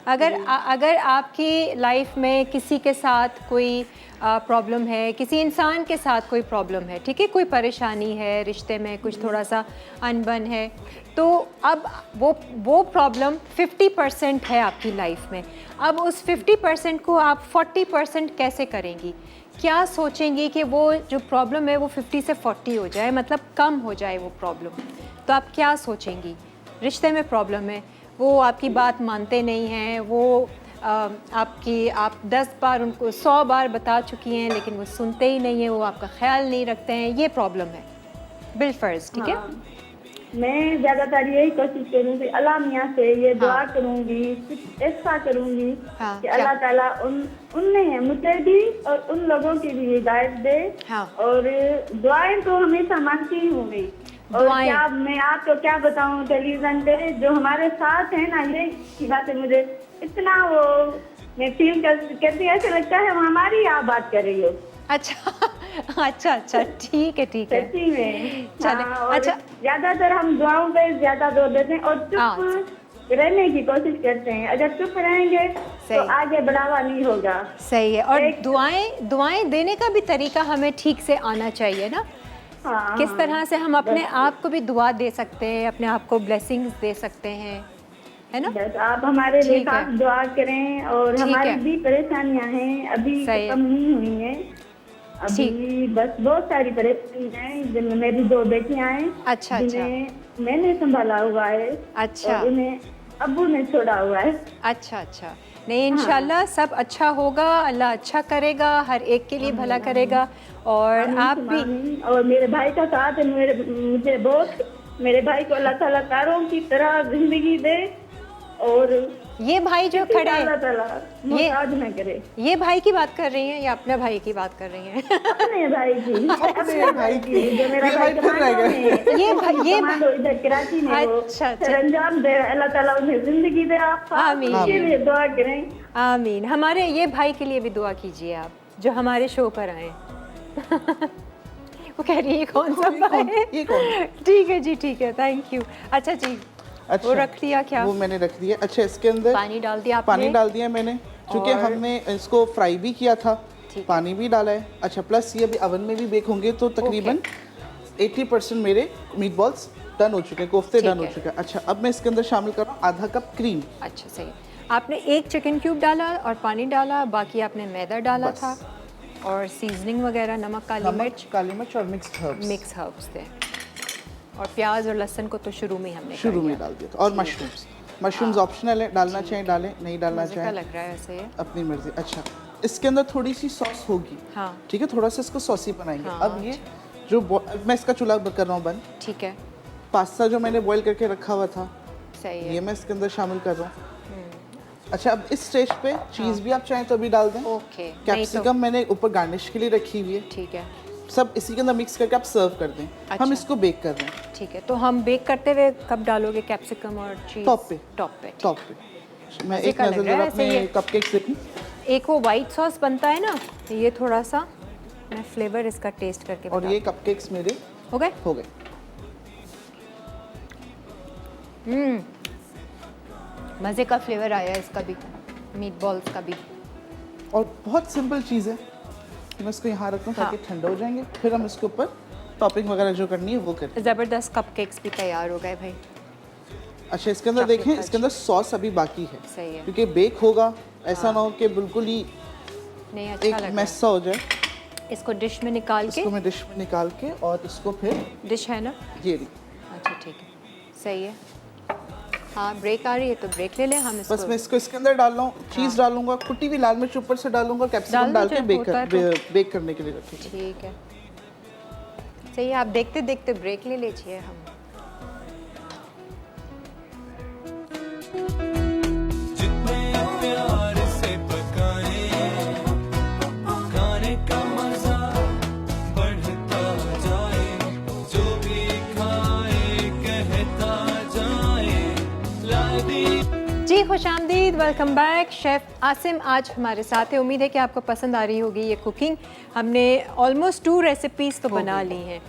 अगर आपकी लाइफ में किसी के साथ कोई प्रॉब्लम है, किसी इंसान के साथ कोई प्रॉब्लम है, ठीक है, कोई परेशानी है, रिश्ते में कुछ थोड़ा सा अनबन है, तो अब वो प्रॉब्लम 50% है आपकी लाइफ में। अब उस 50% को आप 40% कैसे करेंगी? क्या सोचेंगी कि वो जो प्रॉब्लम है वो 50 से 40 हो जाए, मतलब कम हो जाए वो प्रॉब्लम? तो आप क्या सोचेंगी? रिश्ते में प्रॉब्लम है, वो आपकी बात मानते नहीं हैं, वो आप 10 बार उनको 100 बार बता चुकी हैं लेकिन वो सुनते ही नहीं हैं, वो आपका ख्याल नहीं रखते हैं, ये प्रॉब्लम है बिलफर्ज, ठीक है? हाँ, मैं ज़्यादातर यही कोशिश करूँगी, अल्लाह मियाँ से ये दुआ करूँगी, कुछ ऐसा करूँगी कि अल्लाह ताला उन्हें मुझे भी और उन लोगों की भी हिदायत दे। और दुआएं तो हमेशा मांगती ही हूँ मैं। और क्या मैं आपको क्या बताऊँ, टेलीविजन पे जो हमारे साथ है ना, ये बातें मुझे इतना वो मैं फील करती, ऐसे लगता है वो हमारी आप बात कर रही हो। अच्छा, ठीक है सच्ची में। चले, और अच्छा, ज्यादातर हम दुआओं पे ज्यादा जोर देते हैं और चुप रहने की कोशिश करते हैं। अगर चुप रहेंगे तो आगे बढ़ावा नहीं होगा। सही है। और दुआएं देने का भी तरीका हमें ठीक से आना चाहिए ना। किस तरह से हम अपने आप को भी दुआ दे सकते हैं, अपने आप को ब्लेसिंग्स दे सकते हैं, है ना? बस आप हमारे लिए खास दुआ करें। और हमारी भी परेशानियां हैं, अभी खत्म नहीं हुई हैं, अभी बस बहुत सारी परेशानियां हैं, जिनमें मेरी 2 बेटियां हैं। अच्छा, मैंने संभाला हुआ है। अच्छा, और उन्हें अब्बू ने छोड़ा हुआ है। अच्छा, नहीं, इंशाल्लाह सब अच्छा होगा, अल्लाह अच्छा करेगा, हर एक के लिए भला करेगा। और आप भी, और मेरे भाई का साथ है, मुझे बहुत, मेरे भाई को अल्लाह ताला तारों की तरह जिंदगी दे। और ये भाई जो खड़े हैं, ये भाई की बात कर रही हैं या अपने भाई की बात कर रही हैं? अपने भाई की, जो मेरा भाई इधर कराची में, अच्छा, अंजाम दे, अल्लाह ताला उन्हें जिंदगी दे। आप आमीन, दुआ करें। आमीन। हमारे ये भाई के लिए भी दुआ कीजिए आप, जो हमारे शो पर आए। वो कह रही है कौन सा भाई? ठीक है जी, ठीक है, थैंक यू। अच्छा जी, अच्छा, वो रख दिया क्या? वो मैंने रख दिया। अच्छा, इसके अंदर पानी डाल दिया आपने? पानी डाल दिया मैंने, क्योंकि हमने इसको फ्राई भी किया था, पानी भी डाला है। अच्छा, प्लस ये अभी ओवन में भी बेक होंगे, तो तकरीबन 80% मेरे मीट बॉल्स डन हो चुके हैं, कोफ्ते डन हो चुके हैं। अच्छा, अब मैं इसके अंदर शामिल कर रहा हूँ आधा कप क्रीम। अच्छा, सही है। आपने 1 चिकन क्यूब डाला और पानी डाला, बाकी आपने मैदा डाला था और सीजनिंग वगैरह, नमक, काली मिर्च और मिक्स हर्ब्स थे। और प्याज और लहसुन को तो शुरू में हमने डाल दिया था। और मशरूम्स ऑप्शनल है, डालना चाहें डालें, नहीं डालना चाहें लग रहा है वैसे अपनी मर्जी। अच्छा, इसके अंदर थोड़ी सी सॉस होगी, ठीक है, थोड़ा सा इसको सॉसी बनाएंगे। अब ये जो मैं इसका चूल्हा कर रहा हूँ बंद, ठीक है। पास्ता जो मैंने बॉईल करके रखा हुआ था, सही है, ये मैं इसके अंदर शामिल कर रहा हूँ। अच्छा, अब इस स्टेज पे चीज़ भी आप चाहें तो अभी डाल दें। कैप्सिकम मैंने ऊपर गार्निश के लिए रखी हुई है, ठीक है। सब इसी के अंदर मिक्स करके आप सर्व कर दें। अच्छा, हम इसको बेक कर रहे हैं, ठीक है। तो हम बेक करते हुए कब डालोगे कैप्सिकम और चीज़? टॉप पे। मैं एक नज़र जरा अपने कपकेक्स देखूं। एक वो वाइट सॉस बनता है ना, ये थोड़ा सा मैं फ्लेवर इसका टेस्ट करके और ये कपकेक्स मेरे हो गए। मज़े का फ्लेवर आया इसका भी, मीट बॉल्स का भी। और बहुत सिंपल चीज़ है, मैं इसको यहाँ रखता हूँ ताकि ठंडा हो जाएंगे, फिर हम इसके ऊपर टॉपिंग वगैरह जो करनी है वो करें। ज़बरदस्त कपकेक्स भी तैयार हो गए भाई। अच्छा, इसके अंदर देखें, इसके अंदर सॉस अभी बाकी है, सही है, क्योंकि बेक होगा, ऐसा ना हो कि बिल्कुल ही नहीं अच्छा एक मैस सा हो जाए। इसको डिश में निकाल के, इसको मैं डिश में निकाल के, और इसको फिर डिश है ना ये रही। अच्छा, ठीक है, सही है। हाँ, ब्रेक आ रही है तो ब्रेक ले लें हम इसको। बस मैं इसको इसके अंदर डाल रहा हूँ, चीज़ डालूंगा, कुटी हुई लाल मिर्च ऊपर से डालूंगा, कैप्सिकम डाल के बेक करने के लिए रखिए। ठीक है, सही है। आप देखते देखते ब्रेक ले लीजिए। हम जितने प्यार से पकाए, खाने का मजा बढ़ता जाए, जो भी खाए कहता जाए, जी, खुशामदीद, वेलकम बैक। शेफ़ आसिम आज हमारे साथ है। उम्मीद है कि आपको पसंद आ रही होगी ये कुकिंग। हमने ऑलमोस्ट 2 रेसिपीज़ तो बना ली हैं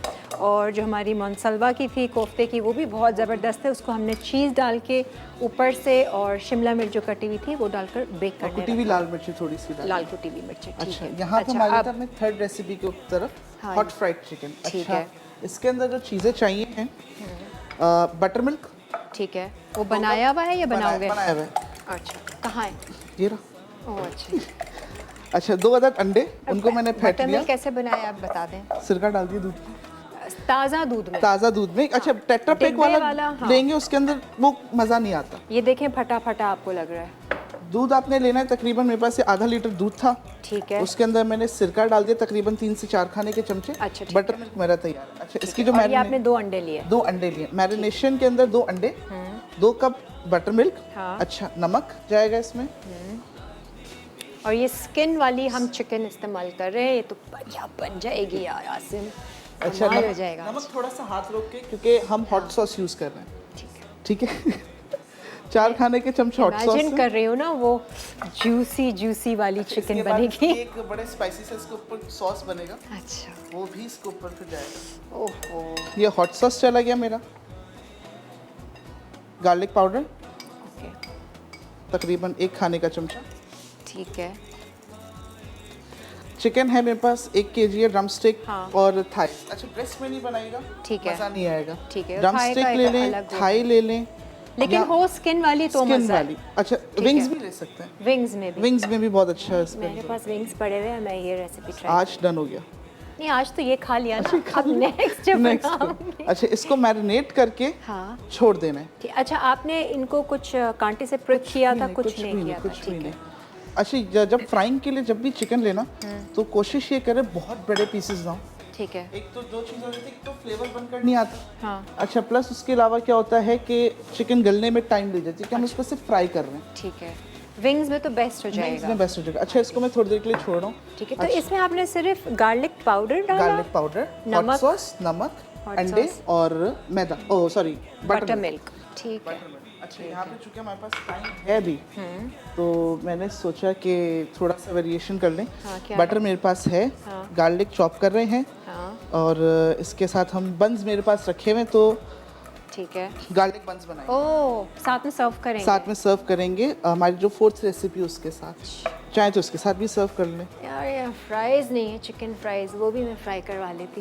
और जो हमारी मोनसलवा की थी कोफ्ते की वो भी बहुत ज़बरदस्त है। उसको हमने चीज़ डाल के ऊपर से और शिमला मिर्च जो कटी हुई थी वो डालकर बेक करने कुटी हुई लाल मिर्ची थोड़ी सी डाली। लाल कुटी हुई मिर्ची, ठीक अच्छा, है। यहाँ पे अच्छा, हमारी अब तरफ में थर्ड रेसिपी की तरफ हाँ, हॉट फ्राइड चिकन। ठीक अच्छा, है। इसके अंदर जो चीज़ें चाहिए हैं, बटर मिल्क ठीक है, वो बनाया हुआ है या बनाओगे? बनाया हुआ है। अच्छा, कहाँ है? ये रहा। ओह अच्छा। अच्छा, 2 अदद अंडे, उनको मैंने फेंट बटर लिया, मिल्क कैसे बनाया आप बता दें। सिरका डाल दिया दूध में, ताज़ा दूध में। ताज़ा दूध में। अच्छा, टेट्रा पैक डिब्बे वाला वाला, हाँ। लेंगे, उसके अंदर वो मज़ा नहीं आता। ये देखें फटा फटा आपको लग रहा है। दूध आपने लेना है, तकरीबन मेरे पास ये आधा लीटर दूध था। ठीक है। उसके अंदर मैंने सिरका डाल दिया तकरीबन 3 से 4 खाने के चमचे। अच्छा, ठीक बटर मिल्क मेरा तैयार है। अच्छा, इसकी जो और ये आपने 2 अंडे लिए। 2 अंडे लिए, मैरिनेशन के अंदर 2 अंडे, 2 कप बटर मिल्क। हाँ। अच्छा, नमक जाएगा इसमें। और ये स्किन वाली हम चिकन इस्तेमाल कर रहे हैं, ये तो बढ़िया बन जाएगी यार आसिम। अच्छा, कमाल हो जाएगा। नमक थोड़ा सा हाथ रोक के, क्योंकि हम हॉट सॉस यूज़ कर रहे हैं। ठीक है। 4 खाने के चमचे हॉट सॉस इमेजिन कर रही हूँ ना वो जूसी वाली चिकन बनेगी। एक बड़े स्पाइसी से इसके ऊपर सॉस बनेगा, अच्छा, वो भी इसके ऊपर फिर जाएगा। ओहो, ये हॉट सॉस चला गया मेरा। गार्लिक पाउडर ओके, तकरीबन 1 खाने का चमचा। ठीक है। चिकन है मेरे पास 1 kg है, ड्रम स्टिक हाँ। और थाई। अच्छा, ब्रेस्ट में नहीं बनाएगा, ठीक है। मज़ा नहीं आएगा। ठीक है, ड्रम थाई स्टिक का ले एक लें, अलग वो। थाई ले लें, लेकिन या हो स्किन वाली तो स्किन मजा है। वाली। अच्छा, ठीक विंग्स है। भी ले सकते हैं। विंग्स में भी, विंग्स में भी बहुत अच्छा है इसमें। मेरे पास विंग्स पड़े हुए हैं, मैं ये रेसिपी ट्राई आज डन हो गया। नहीं, आज तो ये खा लिया ना, अब नेक्स्ट जब नेक्स्ट बनाऊंगी। अच्छा, इसको मैरिनेट करके हाँ, छोड़ देना है। ठीक। अच्छा, आपने इनको कुछ कांटे से प्रिक किया था? कुछ नहीं किया था, कुछ भी ठीक नहीं। है। अच्छा, जब फ्राइंग के लिए जब भी चिकन लेना, तो कोशिश ये करें बहुत बड़े पीसेस ना हो। ठीक है। एक तो 2 चीज़ होती है, एक तो फ्लेवर बनकर नहीं आता। हाँ, अच्छा, प्लस उसके अलावा क्या होता है कि चिकन गलने में टाइम ले जाती है, कि हम उसको सिर्फ फ्राई कर रहे हैं। ठीक है। विंग्स में तो बेस्ट हो जाएगा। इसमें बेस्ट हो जाएगा। अच्छा, इसको मैं थोड़ी देर के लिए छोड़ रहा हूँ। ठीक है, तो इसमें आपने सिर्फ गार्लिक पाउडर डाला, गार्लिक पाउडर, नमक, हॉट सॉस, नमक, हॉट अंडे सॉस, और मैदा, ओह सॉरी, बटर मिल्क। ठीक है। अच्छा, यहाँ पे चूंकि हमारे पास टाइम है भी, तो मैंने सोचा कि थोड़ा सा वेरिएशन कर लें। हाँ, क्या बटर है? मेरे पास है, हाँ। गार्लिक चॉप कर रहे हैं, हाँ, और इसके साथ हम बंस मेरे पास रखे हुए हैं, तो ठीक है। गार्लिक बंस बनाएंगे, ओह, साथ में सर्व करेंगे? साथ में सर्व करेंगे। हमारी जो 4th रेसिपी उसके साथ, चाहे तो उसके साथ भी सर्व कर लें। यार ये फ्राइज़ नहीं है, चिकन फ्राइज़, वो भी मैं फ्राई करवा लेती।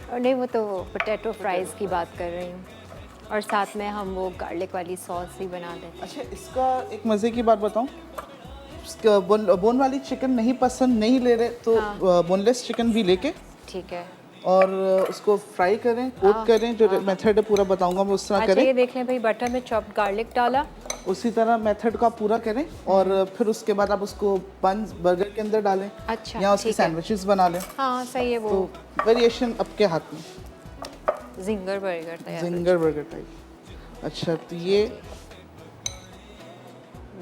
और नहीं, वो तो पोटैटो फ्राइज़ की बात कर रही हूँ, और साथ में हम वो गार्लिक वाली सॉस ही बना देते हैं। अच्छा, इसका एक मज़े की बात बताऊँ, बोन वाली चिकन नहीं पसंद, नहीं ले रहे, तो बोनलेस चिकन भी लेके ठीक है। और उसको फ्राई करें, कोट करें, जो मेथड है पूरा बताऊंगा मैं, उस तरह अच्छा, करें। ये देख लें भाई, बटर में चॉप्ड गार्लिक डाला, उसी तरह मेथड का पूरा करें, और फिर उसके बाद आप उसको बंस बर्गर के अंदर डालें, अच्छा, या उसके ठीक है। सैंडविचेस बना लें। हाँ सही है, वो तो वेरिएशन आपके हाथ में, जिंगर बर्गर तैयार हो जिंगर बर्गर टाइप। अच्छा, तो ये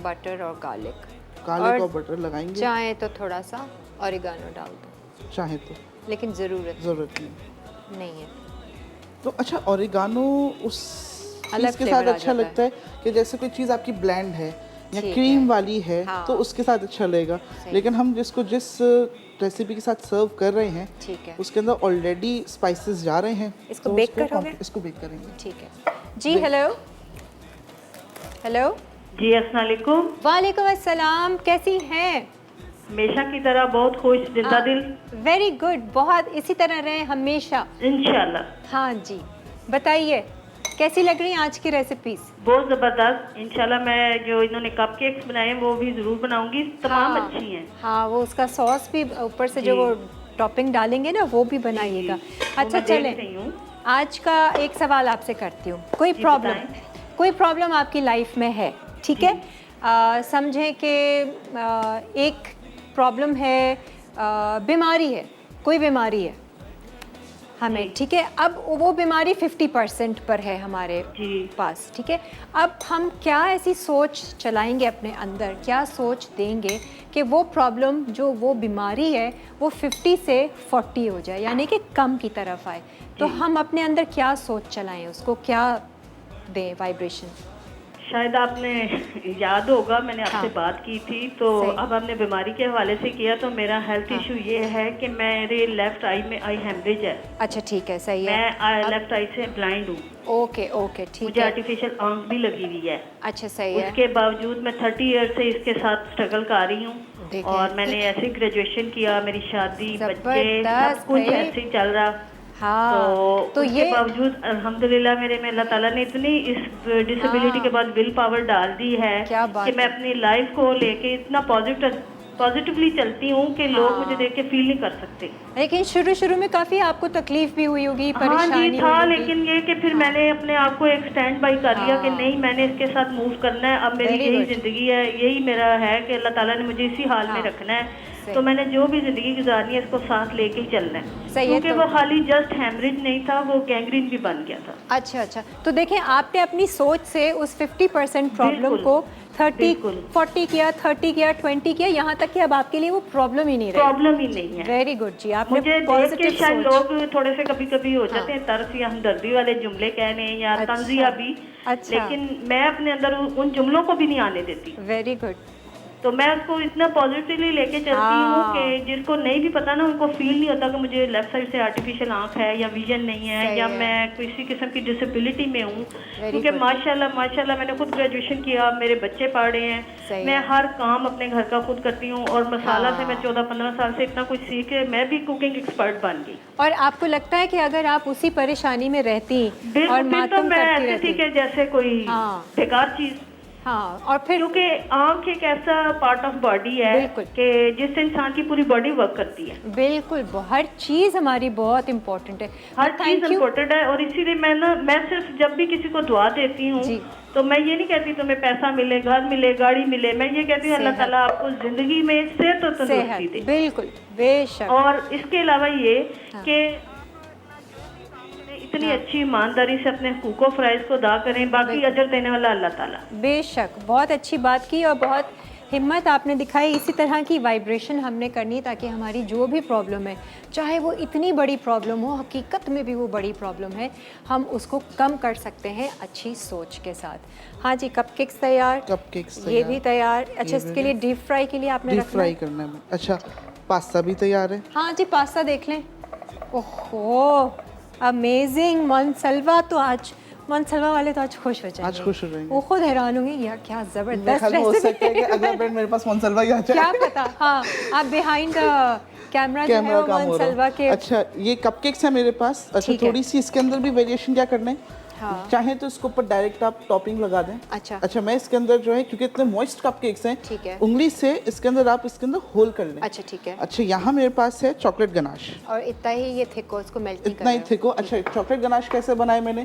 बटर और गार्लिक, गार्लिक और बटर लगाएंगे, चाहे तो थोड़ा सा ऑरिगानो डाल दो, चाहे तो, लेकिन ज़रूरत ज़रूरत नहीं। नहीं है। तो अच्छा, ऑरिगानो उस अलग चीज़ के फ्लेवर साथ आ अच्छा जाता है। लगता है कि जैसे कोई चीज़ आपकी ब्लेंड है या ठीक क्रीम है। वाली है, हाँ। तो उसके साथ अच्छा लगेगा। लेकिन हम जिस रेसिपी के साथ सर्व कर रहे हैं, ठीक है। उसके अंदर ऑलरेडी स्पाइसेस जा रहे हैं। इसको तो बेक करोगे? इसको बेक करेंगे। ठीक है जी। हेलो हेलो, जी अस्सलाम वालेकुम। वालेकुम अस्सलाम, कैसी हैं? हमेशा की तरह बहुत खुश, जिंदा दिल, वेरी गुड, बहुत इसी तरह रहे हमेशा, इंशाल्लाह। हाँ जी। बताइए कैसी लग रही हैं आज की रेसिपीज? बहुत ज़बरदस्त। इंशाल्लाह मैं जो इन्होंने कपकेक्स बनाए हैं वो भी ज़रूर बनाऊंगी, तमाम हाँ, अच्छी हैं। हाँ, वो उसका सॉस भी ऊपर से जो वो टॉपिंग डालेंगे ना, वो भी बनाइएगा। अच्छा चलें, आज का एक सवाल आपसे करती हूँ। कोई प्रॉब्लम आपकी लाइफ में है, ठीक है? समझें कि एक प्रॉब्लम है, बीमारी है, कोई बीमारी है हमें, ठीक है? अब वो बीमारी 50% पर है हमारे पास, ठीक है? अब हम क्या ऐसी सोच चलाएंगे अपने अंदर, क्या सोच देंगे कि वो प्रॉब्लम, जो वो बीमारी है, वो 50 से 40 हो जाए, यानी कि कम की तरफ आए। तो हम अपने अंदर क्या सोच चलाएं, उसको क्या दें वाइब्रेशन? शायद आपने याद होगा मैंने आपसे हाँ। बात की थी, तो सही। अब आपने बीमारी के हवाले से किया, तो मेरा हेल्थ हाँ। इशू ये है कि मेरे लेफ्ट आई में आई हेमरेज है। अच्छा ठीक है, सही है। मैं लेफ्ट आई से ब्लाइंड हूँ। ओके ओके ठीक मुझे है। आर्टिफिशियल आंख भी लगी हुई है। अच्छा सही है। उसके बावजूद मैं 30 ईयर से इसके साथ स्ट्रगल कर रही हूँ, देखें। और मैंने ऐसे ग्रेजुएशन किया, मेरी शादी, बच्चे, जबरदस्त सब कुछ भाई। ऐसे ही चल रहा। हाँ तो तो उसके ये बावजूद अल्हम्दुलिल्लाह मेरे में अल्लाह ताला ने इतनी इस डिसेबिलिटी के बाद विल पावर डाल दी है क्या बात कि मैं है। अपनी लाइफ को लेके इतना पॉजिटिवली चलती हूँ कि लोग हाँ। मुझे देख के फील नहीं कर सकते। लेकिन शुरू में काफी आपको तकलीफ भी हुई होगी, हाँ परेशानी जी हुई था, होगी। लेकिन ये कि फिर मैंने अपने आप को एक स्टैंड बाई कर लिया कि हाँ। नहीं, मैंने इसके साथ मूव करना है। अब मेरी Very यही good। जिंदगी है, यही मेरा है कि अल्लाह ताला ने मुझे इसी हाल में हाँ। रखना है। सही। तो मैंने जो भी जिंदगी गुजारनी है इसको साथ लेके ही चलना है। सही है। क्योंकि तो वो खाली जस्ट हेमरेज नहीं था, वो गैंग्रीन भी बन गया था। अच्छा तो देखें, आपने अपनी सोच से उस 50% प्रॉब्लम बिल्कुल। को 30 बिल्कुल। 40 किया, 30 किया, 20 किया, यहाँ तक कि अब आपके लिए वो प्रॉब्लम ही नहीं रही। प्रॉब्लम ही नहीं है। वेरी गुड जी, आपने मुझे देख के पॉजिटिव शायद सोच। लोग थोड़े से कभी कभी हो हाँ। जाते हैं तरस या हमदर्दी वाले जुमले कहने या अच्छा। तंजिया भी, अच्छा। लेकिन मैं अपने अंदर उन जुमलों को भी नहीं आने देती। Very good. तो मैं उसको इतना पॉजिटिवली लेके चलती हाँ। हूँ कि जिसको नहीं भी पता ना, उनको फील नहीं होता कि मुझे लेफ्ट साइड से आर्टिफिशियल आंख है या विजन नहीं है सही या है। मैं किसी किस्म की डिसेबिलिटी में हूँ। क्योंकि good। माशाल्लाह मैंने खुद ग्रेजुएशन किया, मेरे बच्चे पढ़ रहे हैं, सही मैं है। हर काम अपने घर का खुद करती हूँ, और मसाला हाँ। से मैं 14-15 साल से इतना कुछ सीख के मैं भी कुकिंग एक्सपर्ट बन गई। और आपको लगता है कि अगर आप उसी परेशानी में रहती और बिल्कुल, फिर तो मातम मैं करती ऐसे थी रहती। कि जैसे कोई हाँ। बेकार चीज। हाँ, और फिर क्योंकि आंख एक ऐसा पार्ट ऑफ बॉडी है बिल्कुल। कि जिससे इंसान की पूरी बॉडी वर्क करती है। बिल्कुल, हर चीज़ हमारी बहुत इम्पोर्टेंट है। हर तो चीज thank you। इम्पोर्टेंट है, और इसीलिए मैं सिर्फ जब भी किसी को दुआ देती हूँ जी। तो मैं ये नहीं कहती तुम्हें पैसा मिले, घर मिले, गाड़ी मिले, मैं ये कहती हूँ अल्लाह सेहत। ताला आपको जिंदगी में सेहत और तंदुरुस्ती सेहत, दे। बिल्कुल, बेशक। और इसके अलावा ये हाँ। कि इतनी अच्छी ईमानदारी से अपने हुकूक फ़राइज़ को अदा करें, बाकी अजर देने वाला अल्लाह ताला। बेशक, बहुत अच्छी बात की और बहुत हिम्मत आपने दिखाई। इसी तरह की वाइब्रेशन हमने करनी ताकि हमारी जो भी प्रॉब्लम है, चाहे वो इतनी बड़ी प्रॉब्लम हो, हकीकत में भी वो बड़ी प्रॉब्लम है, हम उसको कम कर सकते हैं अच्छी सोच के साथ। हाँ जी, कपकेक्स तैयार, कपकेक्स ये तैयार। भी तैयार। अच्छा, ये इसके भी लिए डीप फ्राई के लिए आपने डीप रखना फ्राई है? करना है। अच्छा, पास्ता भी तैयार है। हाँ जी, पास्ता देख लें। ओहो, अमेजिंग। मनसलवा तो आज, मनसलवा वाले तो आज खुश हो जाएंगे। आज खुश हो जाएंगे। वो खुद हैरान होंगे, यार क्या मेरे जबरदस्त ख्याल में हो रेसिपी सकता है कि अगला ब्रांड मेरे पास मनसलवा ही आ जाए। क्या पता। हाँ, आप बिहाइंड कैमरा जो है कैमरा वो काम हो मनसलवा रहा के। है। अच्छा, ये कपकेक्स है मेरे पास। अच्छा, ठीक है। थोड़ी सी इसके अंदर भी वेरिएशन क्या करना है, हाँ। चाहे तो इसके ऊपर डायरेक्ट आप टॉपिंग लगा दें। अच्छा। मैं इसके अंदर जो है, क्योंकि इतने मॉइस्ट कपकेक्स हैं, ठीक है। उंगली से इसके अंदर आप इसके अंदर होल कर लें। अच्छा ठीक है। अच्छा, यहाँ मेरे पास है चॉकलेट गनाश। और इतना ही ये थिक हो, इसको मेल्ट नहीं इतना ही करना है। थिक हो। अच्छा, चॉकलेट गनाश कैसे बनाए मैंने,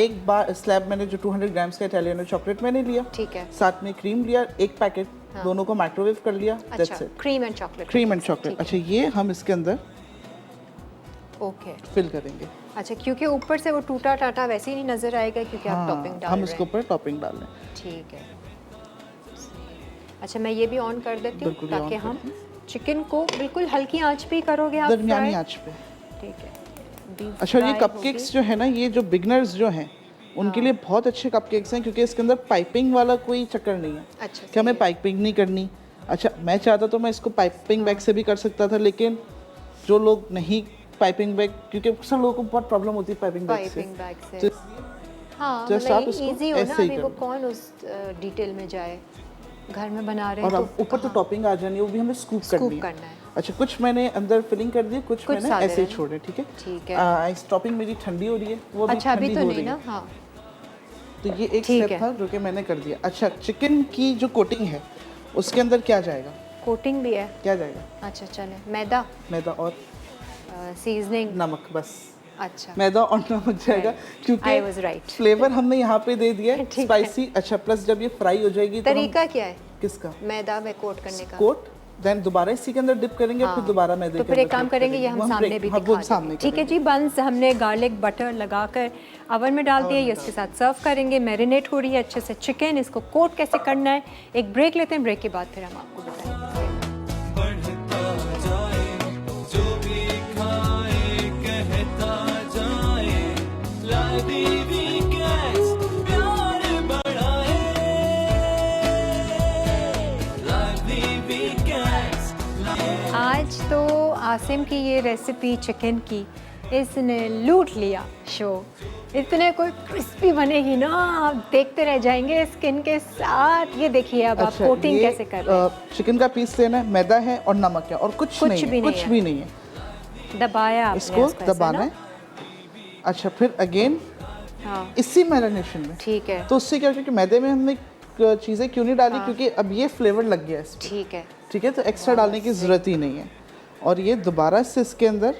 एक बार स्लैब मैंने जो 200 ग्राम्स का इटालियनो चॉकलेट मैंने लिया, ठीक है। साथ में क्रीम लिया, एक पैकेट, दोनों को माइक्रोवेव कर लिया। अच्छा, cream and chocolate. Cream and chocolate. अच्छा, ये हम इसके अंदर ओके। फिल करेंगे। अच्छा, क्योंकि ऊपर से वो टूटा टाटा वैसे ही नहीं नजर आएगा क्योंकि आप टॉपिंग डाल हम रहे इसके हैं। ऊपर टॉपिंग डाल लें। ठीक है। अच्छा, मैं ये भी ऑन कर देती हूँ बिल्कुल, ये ताकि on हम चिकन को बिल्कुल हल्की आंच पे ही करोगे आप दरमियानी fry? आंच पे। ठीक है। Deep अच्छा, ये fry कपकेक्स होगी। जो है ना, ये जो बिगनर्स जो हैं उनके लिए बहुत अच्छे कपकेक्स हैं, क्योंकि इसके अंदर पाइपिंग वाला कोई चक्कर नहीं है अच्छा, कि हमें सही है। पाइपिंग नहीं करनी। अच्छा, मैं चाहता तो मैं इसको पाइपिंग बैग से भी कर सकता था, लेकिन जो लोग नहीं पाइपिंग बैग, क्योंकि अक्सर लोगों को बहुत प्रॉब्लम होती है पाइपिंग बैग से, पाइपिंग बैग से। तो हाँ, just आप मतलब इसको इजी हो ना, ऐसे ही अभी कर वो लो। कौन उस डिटेल में जाए, घर में बना रहे और हैं अब ऊपर तो टॉपिंग आ जानी है, वो भी हमें स्कूप स्कूप करनी है। करना है। अच्छा, कुछ मैंने अंदर फिलिंग कर दी, कुछ मैंने सादे ऐसे ही रहे। छोड़े। ठीक है। ठीक है। इस टॉपिंग मेरी ठंडी हो रही है, वो भी अच्छा, अभी ठंडी तो हो नहीं रही ना। है। हाँ, तो ये एक ठीक स्टेप है। था जो कि मैंने कर दिया। अच्छा, चिकन की जो कोटिंग है उसके अंदर क्या जाएगा, कोटिंग भी है। क्या जाएगा? अच्छा, चले। मैदा, मैदा और सीजनिंग। नमक, बस। अच्छा, मैदा और नमक जाएगा, I was क्योंकि right. फ्लेवर हमने यहाँ पे दे दिया है ठीक है। स्पाइसी। अच्छा, प्लस जब ये फ्राई हो जाएगी तो हम तरीका क्या है किसका मैदा में कोट करने का? कोट, देन दोबारा इसी के अंदर डिप करेंगे, हाँ। फिर दोबारा मैदे तो के फिर एक अंदर काम dip करेंगे, ये वो हम सामने break- भी हाँ, दिखा वो सामने देंगे। ठीक है करेंगे। जी, बंस हमने गार्लिक बटर लगाकर अवन में डाल दिया, ये इसके साथ सर्व करेंगे। मैरिनेट हो रही है अच्छे से चिकन, इसको कोट कैसे करना है एक ब्रेक लेते हैं, ब्रेक के बाद फिर हम आपको बताएंगे। बढ़ता जाए जो भी खाए कहता जाए लादी वीकेंड्स प्यार बढ़ाए आसिम की ये रेसिपी चिकन की, इसने लूट लिया शो। इतने कोई क्रिस्पी बनेगी ना, आप देखते रह जाएंगे स्किन के साथ। ये देखिए अब आप कोटिंग ये, कैसे कर रहे हैं। चिकन का पीस लेना है, मैदा है और नमक है और कुछ नहीं है, कुछ भी नहीं है। दबाया आपने इसको ऐसे दबाना ना? है। अच्छा, फिर अगेन हाँ इसी मैरिनेशन में, ठीक है तो उससे क्या होगा कि मैदे में हमने चीज़ें क्यों नहीं डाली, क्योंकि अब ये फ्लेवर लग गया है इसमें। ठीक है। ठीक है, तो एक्स्ट्रा डालने की ज़रूरत ही नहीं है। और ये दोबारा से इसके अंदर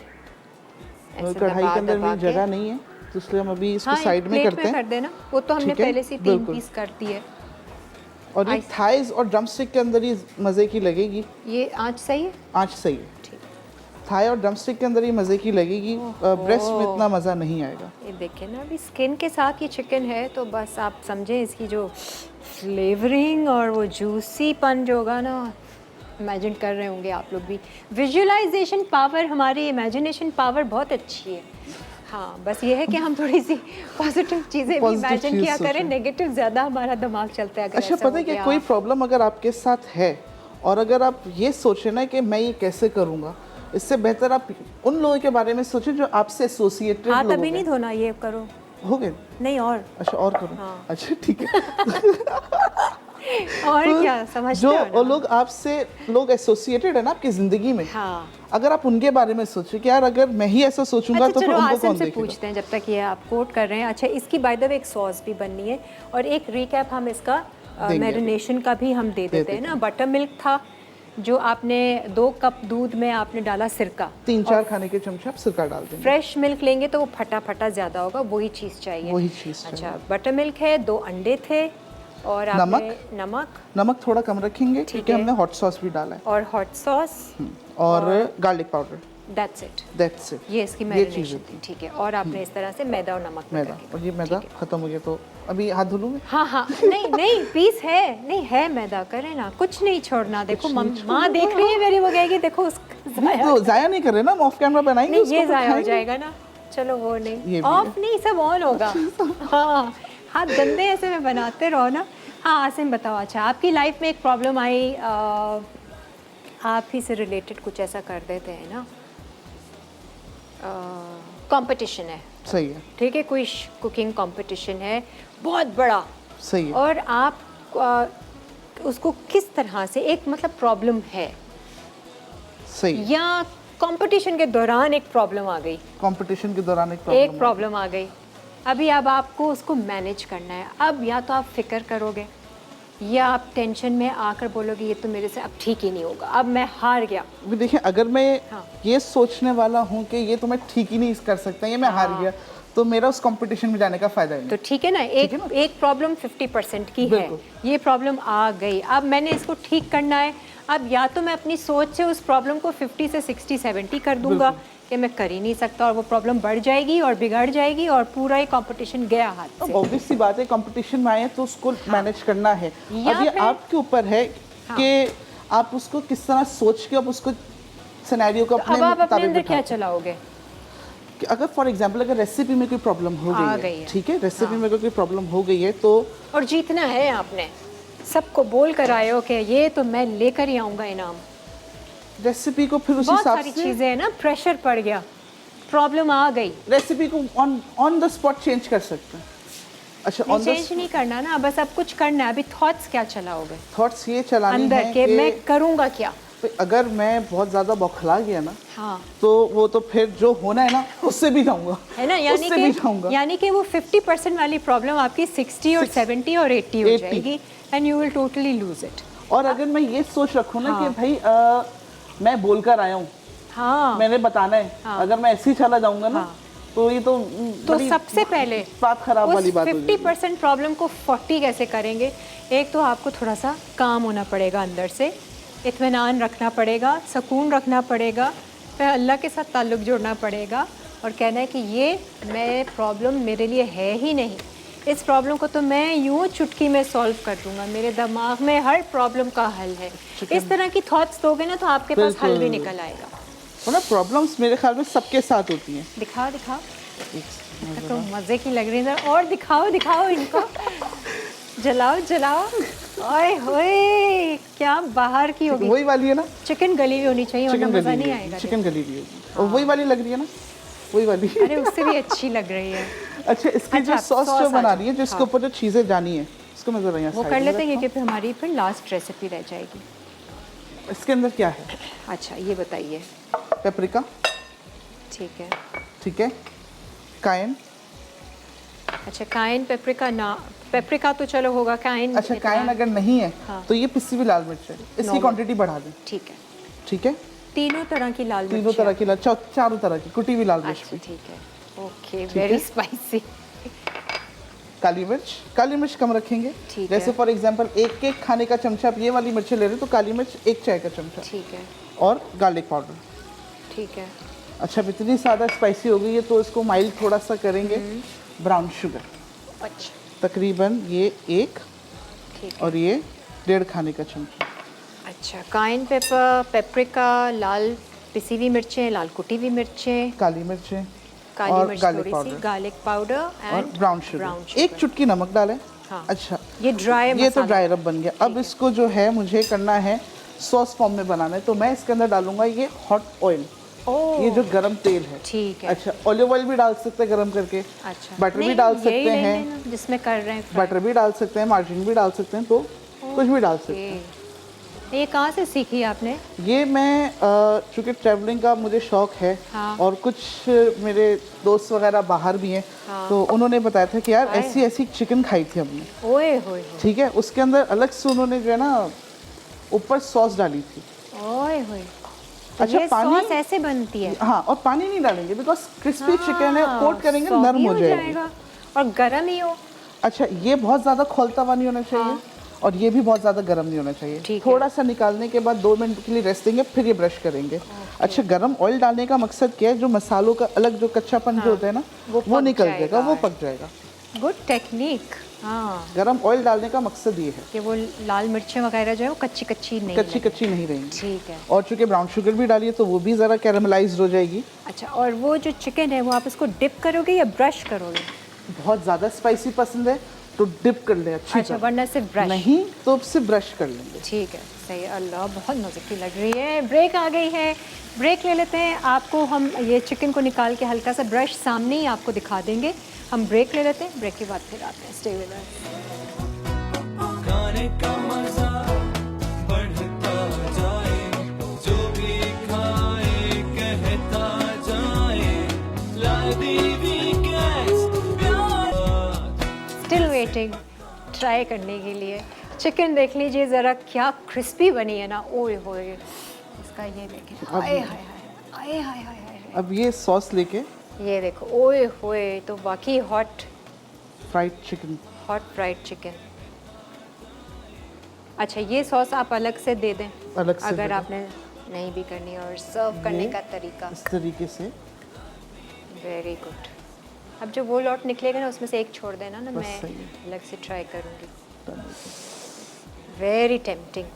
ऐसे कढ़ाई दबा के अंदर दबा भी के। जगह नहीं है, तो इसलिए हम अभी इसको हाँ, साइड में प्लेट करते हैं। कर देना, वो तो हमने ठीक है, पहले से 3 बिल्कुल। पीस कर दिए। और ये थाइज और ड्रमस्टिक के अंदर ही मज़े की लगेगी। ये आँच सही है? आँच सही है। ठीक। थाई और ड्रमस्टिक के अंदर ही मज़े की लगेगी, ब्रेस्ट में इतना मज़ा नहीं आएगा। ये देखिए ना, अभी स्किन के साथ ये चिकन है तो बस आप समझें इसकी जो फ्लेवरिंग और वो जूसीपन जो होगा ना, इमेजिन कर रहे होंगे आप लोग भी। विजुअलाइजेशन पावर, हमारी इमेजिनेशन पावर बहुत अच्छी है। हाँ, बस ये है कि हम थोड़ी सी पॉजिटिव चीज़ें भी Positive इमेजिन चीज़ किया सोचें। करें, नेगेटिव ज़्यादा हमारा दिमाग चलता है। अगर अच्छा, ऐसा पता है हो कि गया। कोई प्रॉब्लम अगर आपके साथ है और अगर आप ये सोचें ना कि मैं ये कैसे करूँगा, इससे बेहतर आप उन लोगों के बारे में सोचें जो आपसे एसोसिएटेड हाथ लोग अभी नहीं हैं। धोना, ये करो। हो गए? नहीं और अच्छा, और करूँ? हाँ। अच्छा, ठीक है। और तो क्या समझते जो हो ना? वो लोग आपसे लोग एसोसिएटेड है ना आपकी ज़िंदगी में, हाँ। अगर आप उनके बारे में सोचें कि यार अगर मैं ही ऐसा सोचूंगा अच्छा तो फिर चलो उनको आसिम कौन से देखेगा। पूछते हैं जब तक ये आप कोट कर रहे हैं। अच्छा, इसकी बाय द वे एक सॉस भी बननी है और एक रिकैप हम इसका देंगे। मैरिनेशन का भी हम दे देते हैं ना। बटर मिल्क था जो आपने 2 कप दूध में आपने डाला सिरका, 3-4 खाने के चमचे आप सिरका डाल देंगे। फ्रेश मिल्क लेंगे तो वो फटा फटा ज़्यादा होगा, वही चीज़ चाहिए। वही चीज़ चाहिए। अच्छा, बटर मिल्क है, 2 अंडे थे और आपने नमक थोड़ा कम रखेंगे क्योंकि है। हमने हॉट सॉस भी डाला है और हॉट सॉस और garlic powder. That's it. That's it. ये इसकी चीज़ें मैरिनेशन थी। थी। ठीक है, और आपने इस तरह से मैदा और नमक मैदा, मिला के। और ये मैदा खत्म हो गया तो अभी हाथ धो लूँ मैं? हाँ हाँ, नहीं पीस है, नहीं है मैदा, करें ना, कुछ नहीं छोड़ना। देखो माँ देख रही है मेरी, वो कहेगी देखो तो ज़ाया नहीं कर रहे ना, हम ऑफ कैमरा बनाएंगे नहीं, उसको, ये फिर ज़ाया हो खाएंगे। जाएगा ना। चलो वो ये नहीं, भी ऑफ नहीं, सब ऑन होगा। हाँ, हाथ गंदे ऐसे में बनाते रहो ना। हाँ आसिम बताओ, अच्छा आपकी लाइफ में एक प्रॉब्लम आई, आप ही से रिलेटेड कुछ ऐसा कर देते हैं ना, कंपटीशन है, सही है, ठीक है, कोई कुकिंग कंपटीशन है बहुत बड़ा, सही है। और आप उसको किस तरह से, एक मतलब प्रॉब्लम है सही है। या कंपटीशन के दौरान एक प्रॉब्लम आ गई, कंपटीशन के दौरान एक प्रॉब्लम आ गई, अभी अब आपको उसको मैनेज करना है। अब या तो आप फिक्र करोगे या आप टेंशन में आकर बोलोगे ये तो मेरे से अब ठीक ही नहीं होगा, अब मैं हार गया। अभी देखिए, अगर मैं हाँ। ये सोचने वाला हूँ कि ये तो मैं ठीक ही नहीं कर सकता, ये मैं हार गया, तो मेरा उस कंपटीशन में जाने का फायदा ही नहीं। तो ठीक है ना, एक प्रॉब्लम 50% की है, बिल्कुल। ये प्रॉब्लम आ गई, अब मैंने इसको ठीक करना है। अब या तो मैं अपनी सोच से उस प्रॉब्लम को 50 से 60-70 कर दूंगा कि मैं कर ही नहीं सकता, और वो प्रॉब्लम बढ़ जाएगी और बिगड़ जाएगी और पूरा ही कंपटीशन गया हाथ से। ऑब्वियस सी बात है, कंपटीशन में आए तो उसको मैनेज करना है। या अब ये फिर- आपके ऊपर है कि आप उसको किस तरह सोच के, अब उसको सिनेरियो को अब अपने आप अपने मुताबिक अंदर क्या बिठाते हैं। चलाओगे? कि अगर फॉर एग्जांपल अगर रेसिपी में कोई प्रॉब्लम हो आ गई गई है, है। ठीक है, रेसिपी में अगर कोई प्रॉब्लम हो गई है तो और जीतना है, आपने सबको बोल कर आए हो कि ये तो मैं लेकर ही आऊँगा इनाम। रेसिपी को फिर उस बहुत हिसाब सारी से, चीज़ें हैं ना, प्रेशर पड़ गया, प्रॉब्लम आ गई, रेसिपी को ऑन द स्पॉट चेंज कर सकते हैं। अच्छा, ऑन द चेंज नहीं करना ना, बस अब कुछ करना है। अभी थॉट्स क्या चलाओगे थॉट्स ये चलानी अंदर है के, कि मैं करूँगा क्या? अगर मैं बहुत ज़्यादा बौखला गया ना, हाँ, तो वो तो फिर जो होना है ना उससे भी जाऊंगा, है ना, उससे भी जाऊंगा। यानी कि वो 50% वाली प्रॉब्लम आपकी 60 और 70 और 80 हो 80 जाएगी, and you will totally lose it. और अगर मैं ये सोच रखूँ ना हाँ। कि भाई मैं बोलकर आया हूँ, हाँ, मैंने बताना है, अगर मैं ऐसे ही चला जाऊंगा ना, हाँ। तो ये तो बड़ी सबसे पहले बात खराब उस वाली बात हो जाएगी। 50% प्रॉब्लम को 40 कैसे करेंगे? एक तो आपको थोड़ा सा काम होना पड़ेगा, अंदर से इत्मीनान रखना पड़ेगा, सुकून रखना पड़ेगा, फिर अल्लाह के साथ ताल्लुक़ जोड़ना पड़ेगा और कहना है कि ये मैं प्रॉब्लम मेरे लिए है ही नहीं, इस प्रॉब्लम को तो मैं यूँ चुटकी में सॉल्व कर दूंगा, मेरे दिमाग में हर प्रॉब्लम का हल है। इस तरह की थॉट्स दोगे ना तो आपके पास हल भी निकल आएगा। तो ना प्रॉब्लम्स मेरे ख्याल में सबके साथ होती हैं। दिखाओ तो मज़े की लग रही है, और दिखाओ इनको, जलाओ ओए होए, क्या बाहर की होगी। वही वाली है ना, चिकन गली हुई होनी चाहिए, वरना चिकन मज़ा गली नहीं हुई आएगा। है, चिकन गली हुई है। और वही वाली लग रही है ना, वही वाली। अरे उससे भी अच्छी लग रही है। अच्छा, इसकी जो अच्छा, सॉस सॉस जो आ बना जाए। रही है, जिसके हाँ। ऊपर जो चीज़ें जानी है, इसको मैं ज़रा यहाँ वो साइड कर में लेते हैं, रखता ये कि हमारी फिर लास्ट रेसिपी रह जाएगी। हूँ। इसके अंदर क्या है? अच्छा, ये बताइए। पेपरिका, ठीक है। ठीक है, कायन। अच्छा, काइन पेपरिका ना, पेपरिका तो चलो होगा, काइन। अच्छा, कायन अगर नहीं है हाँ। तो ये पिसी हुई लाल मिर्च है, इसकी Normal। क्वांटिटी बढ़ा दें। ठीक है। ठीक है, तीनों तरह की लाल तीनों मिर्च। तरह की लाल, चारों तरह की कुटी हुई लाल मिर्च अच्छा, भी। ठीक है। ओके, ठीक वेरी है। स्पाइसी। काली मिर्च कम रखेंगे। ठीक जैसे है। फॉर एग्जांपल एक खाने का चमचा आप ये वाली मिर्ची ले रहे हो तो काली मिर्च 1 चाय का चमचा, ठीक है। और गार्लिक पाउडर। ठीक है। अच्छा, अब इतनी ज़्यादा स्पाइसी हो गई है तो इसको माइल्ड थोड़ा सा करेंगे। ब्राउन शुगर अच्छा, तकरीबन ये 1 ठीक है। और ये 1.5 खाने का चमचा। अच्छा, काइन पेपर, पेपरिका, लाल पिसी हुई मिर्चें, लाल कुटी हुई मिर्चें, काली मिर्चें काली और मिर्च गार्लिक थोड़ी सी, पाउडर गार्लिक पाउडर और एंड ब्राउन शुगर। 1 चुटकी नमक डालें। हाँ। अच्छा, ये ड्राई ये तो मसाला। ड्राई रब बन गया। अब इसको जो है मुझे करना है सॉस फॉर्म में बनाना है, तो मैं इसके अंदर डालूंगा ये हॉट ऑयल, ओह, ये जो गरम तेल है। ठीक है। अच्छा, ऑलिव ऑयल भी डाल सकते हैं गरम करके, अच्छा, बटर भी नहीं, डाल यही सकते ले हैं, लेना जिसमें कर रहे हैं फ्राई। बटर भी डाल सकते हैं, मार्जिन भी डाल सकते हैं, तो कुछ भी डाल सकते हैं। ओके। ये कहाँ से सीखी आपने? ये मैं चूँकि ट्रैवलिंग का मुझे शौक है, हाँ। और कुछ मेरे दोस्त वगैरह बाहर भी हैं, हाँ। तो उन्होंने बताया था कि यार हाय। ऐसी ऐसी चिकन खाई थी हमने। ओए होए ठीक है, उसके अंदर अलग से उन्होंने जो है ना ऊपर सॉस डाली थी। ओए होए। तो अच्छा, ये पानी- सॉस ऐसे बनती है? हाँ, और पानी नहीं डालेंगे बिकॉज क्रिस्पी चिकन है, हाँ, कोट करेंगे soggy नरम हो जाएगी। जाएगा और गरम ही हो। अच्छा, ये बहुत ज़्यादा खोलता हुआ नहीं होना चाहिए, हाँ। और ये भी बहुत ज़्यादा गर्म नहीं होना चाहिए। ठीक है। थोड़ा सा निकालने के बाद 2 मिनट के लिए रेस्ट देंगे, फिर ये ब्रश करेंगे। अच्छा, गरम ऑयल डालने का मकसद क्या है, जो मसालों का अलग जो कच्चापन जो होता है ना, वो वो पक निकल जाएगा। जाएगा, वो पक जाएगा। Good technique. हाँ, गरम ऑयल डालने का मकसद ये है, कि वो लाल मिर्चें वगैरह जो है वो कच्ची कच्ची नहीं कच्ची लगे। कच्ची नहीं रहेंगी। ठीक है। और चूंकि ब्राउन शुगर भी डालिए तो वो भी ज़रा कैरामलाइज्ड हो जाएगी। अच्छा, और वो जो चिकन है वो आप इसको डिप करोगे या ब्रश करोगे? बहुत ज़्यादा स्पाइसी पसंद है तो डिप कर ले अच्छी अच्छा, तरह। वरना सिर्फ ब्रश? नहीं तो सिर्फ ब्रश कर लेंगे। ठीक है, सही है। अल्लाह, बहुत मज़े की लग रही है। ब्रेक आ गई है, ब्रेक ले लेते हैं। आपको हम ये चिकन को निकाल के हल्का सा ब्रश सामने ही आपको दिखा देंगे। हम ब्रेक ले लेते हैं, ब्रेक के बाद फिर आते हैं। Stay with us. खाने का मजा बढ़ता जाए, जो भी खाए कहता जाए, ला दी वीकेंड्स प्यार। स्टिल वेटिंग ट्राई करने के लिए। चिकन देख लीजिए ज़रा, क्या क्रिस्पी बनी है ना। ओए होए, इसका ये देखिए, हाय हाय हाय हाय हाय हाय हाय। अब ये सॉस लेके ये देखो, ओए होए, तो बाकी hot fried chicken. Fried chicken. अच्छा, ये सॉस आप अलग से दे दें अलग से दे अगर दें। आपने नहीं भी करनी, और सर्व करने का तरीका। इस तरीके से वेरी गुड। अब जो वो लॉट निकलेगा ना उसमें से एक छोड़ देना ना, बस मैं सही है। अलग से ट्राई करूँगी। Very tempting.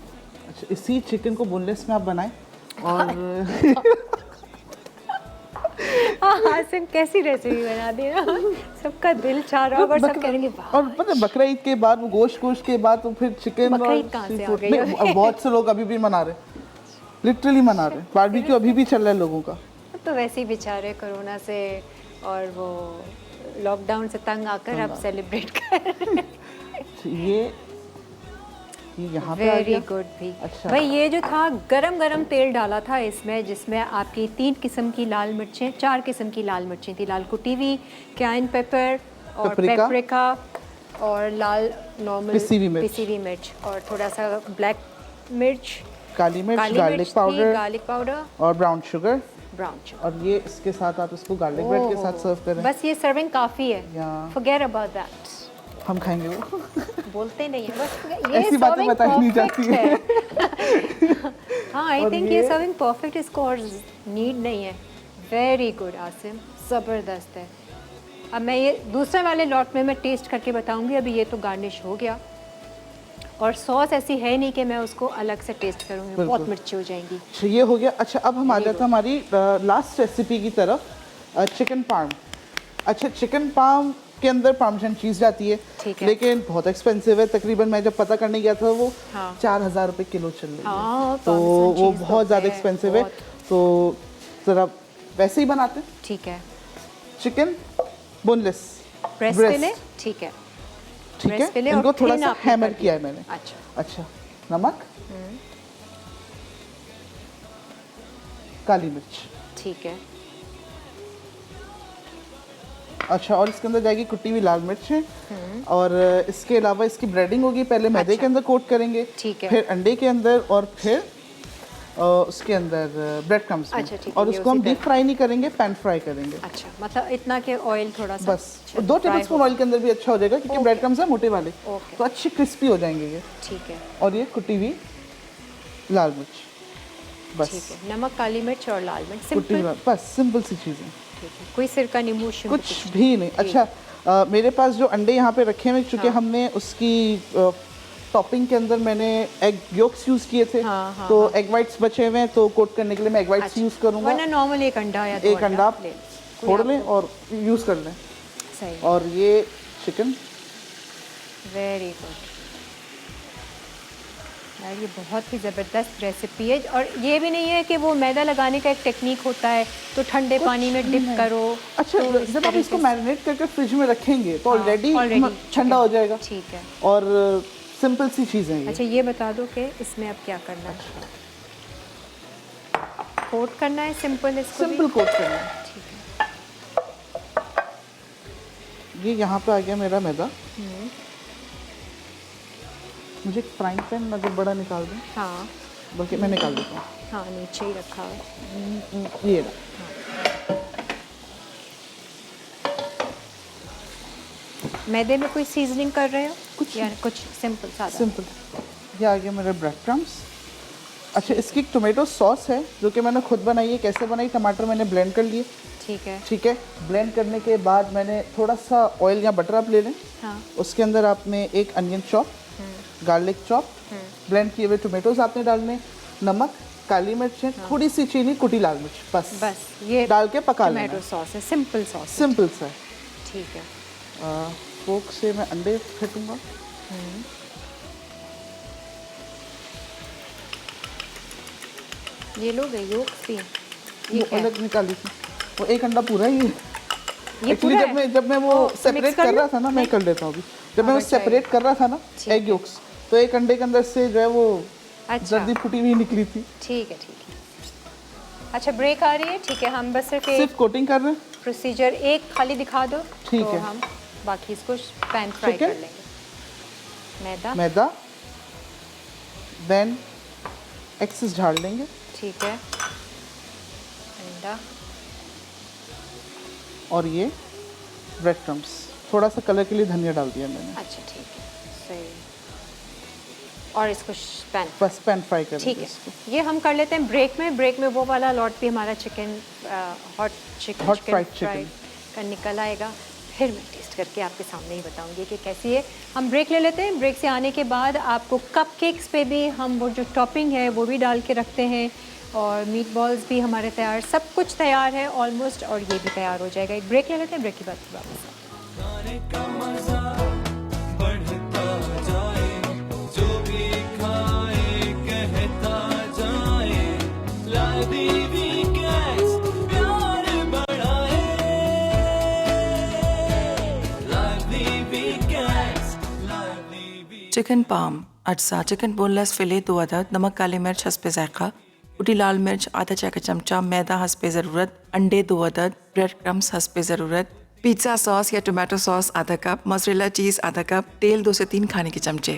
अच्छा, इसी चिकन को बोनलेस में आप बनाएं और हाँ, हासिम कैसी रेसिपी बना दी ना, सबका दिल चाह रहा होगा और सब कहेंगे वाह। और पता है बकरा ईद के बाद वो गोश्त के बाद तो फिर चिकन बकरा और ईद कहाँ से आ seafood- गई नहीं, अभी? बहुत से लोग अभी भी मना रहे, लिटरली मना रहे। बारबेक्यू अभी भी चल रहा है लोगों का। तो वैसे ही बेचारे कोरोना से और वो लॉकडाउन से तंग आकर अब सेलिब्रेट कर रहे हैं। ये यहाँ पे आ वेरी गया। गुड भी। अच्छा। भाई, ये जो था गरम गरम तेल डाला था इसमें, जिसमें आपकी 3 किस्म की लाल मिर्चें, 4 किस्म की लाल मिर्चें थी। लाल कुटी हुई, काइन पेपर और पेपरिका। पेपरिका, और लाल नॉर्मल पिसी हुई मिर्च। पिसी हुई मिर्च, और थोड़ा सा ब्लैक मिर्च, काली मिर्च, काली गार्लिक मिर्च थी, पाउडर गार्लिक पाउडर, और ब्राउन शुगर। Brown sugar. और ये इसके साथ आप इसको गार्लिक ब्रेड के साथ सर्व करें। बस ये सर्विंग काफ़ी है। या। Forget about that. हम खाएंगे वो। बोलते नहीं है बस, ये ऐसी बातें serving बताई नहीं जाती perfect है। हाँ, आई और थिंक ये- ये सर्विंग परफेक्ट, इसको और नीड नहीं है। वेरी गुड आसिम, ज़बरदस्त है। अब मैं ये दूसरे वाले लॉट में मैं टेस्ट करके बताऊंगी। अभी ये तो गार्निश हो गया, और सॉस ऐसी है नहीं कि मैं उसको अलग से टेस्ट करूँगी, बहुत बिल्कुल। मिर्ची हो जाएंगी। अच्छा, ये हो गया। अच्छा, अब हम आ जाते हैं हमारी लास्ट रेसिपी की तरफ, चिकन पार्म। अच्छा, चिकन पार्म उसके अंदर पार्मेसन चीज़ जाती है, ठीक है। लेकिन बहुत एक्सपेंसिव है। तकरीबन मैं जब पता करने गया था वो हाँ। 4,000 रुपये किलो चल रही है, हाँ, तो Parmesan वो cheese तो बहुत ज़्यादा है, एक्सपेंसिव है। बहुत। तो ज़रा वैसे ही बनाते हैं, ठीक है, चिकन बोनलेस ब्रेस्ट पे ले, ठीक है, ठीक है। breast पे ले और इनको थोड़ा thin सा आपने हैमर कर किया है दिया। मैंने। अच्छा, अच्छा, नमक, काली मिर्च, ठीक है, अच्छा, और इसके अंदर जाएगी कुटी हुई लाल मिर्च है, और इसके अलावा इसकी ब्रेडिंग होगी। पहले मैदे अच्छा। के अंदर कोट करेंगे, ठीक है। फिर अंडे के अंदर, और फिर उसके अंदर ब्रेड क्रम्स में। अच्छा, ठीक है, और ये उसको हम उसी डीप तरह। फ्राई नहीं करेंगे, पैन फ्राई करेंगे अच्छा, मतलब इतना कि ऑयल थोड़ा सा बस। अच्छा, और 2 fry टेबल स्पून हो। ऑयल के अंदर भी अच्छा हो जाएगा, क्योंकि ब्रेड क्रम्स है मोटे वाले, ओके। तो अच्छी क्रिस्पी हो जाएंगे ये। ठीक है, और ये कुटी हुई लाल मिर्च, बस ठीक है, नमक, काली मिर्च और लाल मिर्च, कुटी हुई सिंपल। लाल, बस सिंपल सी चीज़ें, ठीक है, कोई सिरका, नींबू, शूट कुछ भी नहीं। अच्छा, मेरे पास जो अंडे यहाँ पे रखे हुए, चूँकि हाँ। हमने उसकी टॉपिंग के अंदर मैंने एग योक्स यूज़ किए थे, हाँ, तो एग वाइट्स बचे हुए हैं, तो कोट करने के लिए मैं एग वाइट्स यूज़ करूँगा। वरना नॉर्मल एक अंडा या 2 एक अंडा आप ले, फोड़ लें और यूज़ कर लें। सही, और ये चिकन, वेरी गुड यार, ये बहुत ही ज़बरदस्त रेसिपी है। और ये भी नहीं है कि वो मैदा लगाने का एक टेक्निक होता है, तो ठंडे पानी में डिप करो। अच्छा, तो इस जब आप तरीके इसको से- मैरिनेट करके फ्रिज में रखेंगे तो हाँ, ऑलरेडी already, ठंडा हो जाएगा। ठीक है। और सिंपल सी चीज़ें हैं ये। अच्छा, ये बता दो कि इसमें अब क्या करना है? कोट करना है सिंपल इसको भी? सिंपल कोट करना है। ठीक है, ये यहाँ पे आ गया मेरा मैदा। मुझे एक फ्राइंग पैन अगर बड़ा निकाल दें, हाँ बल्कि मैं निकाल देता हूँ। हाँ, नीचे ही रखा है। ये रहा। मैदे में कोई सीजनिंग कर रहे हो कुछ, या कुछ सिंपल सादा? सिंपल। ये आ गया मेरे ब्रेड क्रम्स। अच्छा, इसकी एक टोमेटो सॉस है जो कि मैंने खुद बनाई है। कैसे बनाई? टमाटर मैंने ब्लेंड कर लिए, ठीक है, ठीक है। ब्लेंड करने के बाद मैंने थोड़ा सा ऑयल या बटर आप ले लें, हाँ, उसके अंदर आपने एक onion chop, garlic chop, blend किए हुए टोमेटोज आपने डालने, नमक, काली मिर्च, थोड़ी सी चीनी, कुटी लाल मिर्च, बस ये डाल के पका लेना टोमेटो है। सॉस है, सिंपल सॉस है। सिंपल सा है। ठीक है, फोक से मैं अंडे फेंटूंगा। ये लोग है योग भी, ये वो क्या है? अलग निकाली थी, वो एक अंडा पूरा ही है। ये एक्चुअली पूरा जब मैं वो तो mix सेपरेट कर कर लो? रहा था ना, मैं कर लेता हूँ अभी। जब मैं वो अगर चाहिए। सेपरेट कर रहा था ना एग योक्स, तो एक अंडे के अंदर से जो है वो अच्छा, जर्दी फूटी हुई निकली थी। ठीक है, ठीक है। अच्छा, ब्रेक आ रही है, ठीक है। हम बस सिर्फ एक सिर्फ कोटिंग कर रहे हैं। प्रोसीजर एक खाली दिखा दो, ठीक तो है। हम बाकी इसको पैन फ्राई ठीक है। कर लेंगे। मैदा, मैदा, देन एक्सेस झाड़ लेंगे, ठीक है, अंडा, और ये ब्रेड क्रम्स। थोड़ा सा कलर के लिए धनिया डाल दिया मैंने। अच्छा, ठीक है, सही। और इसको पैन, बस पैन फ्राई कर ठीक है। ये हम कर लेते हैं ब्रेक में। ब्रेक में वो वाला लॉट भी हमारा chicken, hot chicken, Hot fried chicken। का निकल आएगा। फिर मैं टेस्ट करके आपके सामने ही बताऊंगी कि कैसी है। हम ब्रेक ले लेते हैं। ब्रेक से आने के बाद आपको कपकेक्स पे भी हम वो जो टॉपिंग है वो भी डाल के रखते हैं, और मीट बॉल्स भी हमारे तैयार, सब कुछ तैयार है ऑलमोस्ट, और ये भी तैयार हो जाएगा। एक ब्रेक ले लेते हैं, ब्रेक के बाद फिर वापस। खाने का मजा बढ़ता जाए, जो भी खाए कहता जाए, लादी वीकेंड्स प्यार बढ़ाए, लादी वीकेंड्स, लादी वीकेंड्स। चिकन पाम, अज्जा चिकन बोनलेस फिले 2 अदद, नमक काली मिर्च हस्बे ज़ायक़ा, कुटी लाल मिर्च आधा चाय का चमचा, मैदा हस्बे ज़रूरत, अंडे 2 अदद, ब्रेड क्रम्स हस्बे ज़रूरत, पिज़्ज़ा सॉस या टोमेटो सॉस आधा कप, मोज़रेला चीज़ आधा कप, तेल 2 से 3 खाने के चमचे।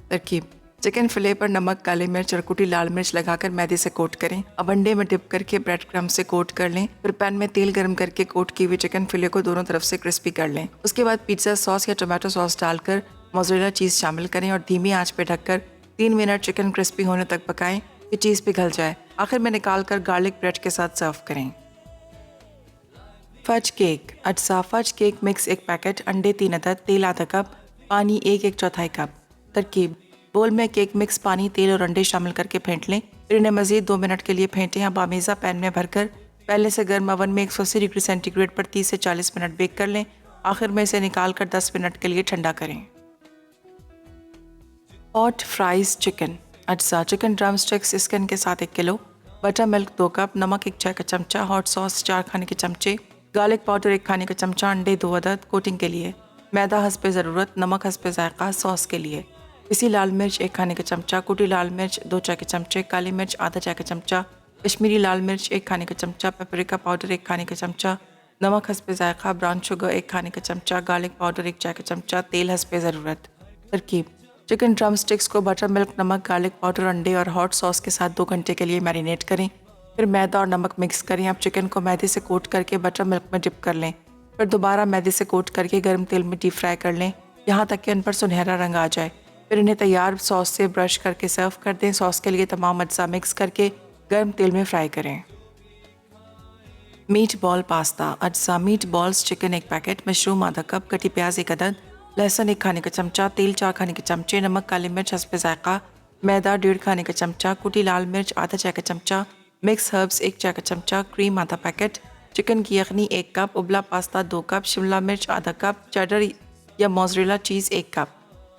तरकीब: चिकन फिले पर नमक, काली मिर्च और कुटी लाल मिर्च लगाकर मैदे से कोट करें। अब अंडे में डिप करके ब्रेड क्रम्ब से कोट कर लें। फिर पैन में तेल गर्म करके कोट की हुई चिकन फिले को दोनों तरफ से क्रिस्पी कर लें। उसके बाद पिज़्ज़ा सॉस या टोमेटो सॉस डालकर मोज़रेला चीज़ शामिल करें और धीमी आंच पर ढककर 3 मिनट चिकन क्रिस्पी होने तक पकाएं कि चीज़ पिघल जाए। आखिर में निकाल कर गार्लिक ब्रेड के साथ सर्व करें। फज केक, अज्जा फज केक मिक्स 1 पैकेट, अंडे 3 अदद, तेल आधा कप, पानी 1/4 कप। तरकीब: बोल में केक मिक्स, पानी, तेल और अंडे शामिल करके फेंट लें। फिर इन्हें मज़ीद 2 मिनट के लिए फेंटें। अब आमेज़ा पैन में भरकर पहले से गर्म ओवन में 180 डिग्री सेंटीग्रेड पर 30 से 40 मिनट बेक कर लें। आखिर में इसे निकाल कर 10 मिनट के लिए ठंडा करें। हॉट फ्राइज चिकन अज्जा चिकन ड्रम स्टिक्स स्किन के साथ 1 किलो, बटर मिल्क 2 कप, नमक 1 चाय का चमचा, हॉट सॉस 4 खाने के चमचे, गार्लिक पाउडर 1 खाने का चमचा, अंडे 2 अदद कोटिंग के लिए, मैदा हस्बे ज़रूरत, नमक हस्बे ज़ायक़ा सॉस के लिए, पिसी लाल मिर्च 1 खाने का चमचा, कुटी लाल मिर्च 2 चाय के चमचे, काली मिर्च आधा चाय का चमचा, कश्मीरी लाल मिर्च 1 खाने का चमचा, पेपरिका पाउडर 1 खाने का चमचा, नमक हस्बे ज़ायक़ा, ब्राउन शुगर 1 खाने का चमचा, गार्लिक पाउडर 1 चाय का चमचा, तेल हस्बे ज़रूरत। तरकीब: चिकन ड्रम स्टिक्स को बटर मिल्क, नमक, गार्लिक पाउडर, अंडे और हॉट सॉस के साथ 2 घंटे के लिए मैरिनेट करें। फिर मैदा और नमक मिक्स करें। अब चिकन को मैदे से कोट करके बटर मिल्क में डिप कर लें। फिर दोबारा मैदे से कोट करके गर्म तेल में डीप फ्राई कर लें यहाँ तक कि उन पर सुनहरा रंग आ जाए। फिर इन्हें तैयार सॉस से ब्रश करके सर्व कर दें। सॉस के लिए तमाम अज्जा मिक्स करके गर्म तेल में फ्राई करें। मीट बॉल पास्ता अज्जा: meat balls chicken 1 packet, mushroom आधा कप, कटी प्याज 1 अदद, लहसुन 1 खाने का चमचा, तेल 4 खाने के चमचे, नमक, काली मिर्च हस्बे ज़ायक़ा, मैदा 1.5 खाने का चमचा, कुटी लाल मिर्च आधा चाय का चमचा, मिक्स हर्ब्स 1 चाय का चमचा, क्रीम आधा पैकेट, चिकन की यखनी 1 कप, उबला पास्ता 2 कप, शिमला मिर्च आधा कप, चेडर या मोज़रेला चीज़ 1 कप।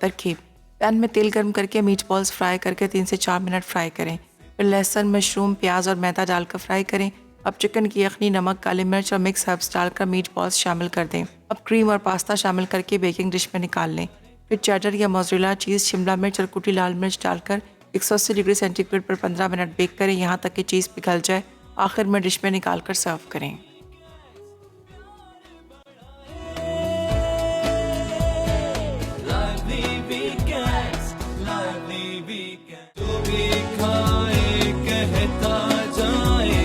तरकीब: पैन में तेल गर्म करके मीट बॉल्स फ्राई करके 3 से 4 मिनट फ्राई करें। फिर लहसुन, मशरूम, प्याज और मैदा डालकर फ्राई करें। अब चिकन की यखनी, नमक, काली मिर्च और मिक्स हर्ब्स डालकर मीट बॉल्स शामिल कर दें। अब क्रीम और पास्ता शामिल करके बेकिंग डिश में निकाल लें। फिर चेडर या मोज़रेला चीज़, शिमला मिर्च और कुटी लाल मिर्च डालकर 180 डिग्री सेंटीग्रेड पर 15 मिनट बेक करें यहाँ तक कि चीज़ पिघल जाए। आखिर में डिश में निकाल कर सर्व करें। lively weekends, lively weekends. जो भी खाए कहता जाए,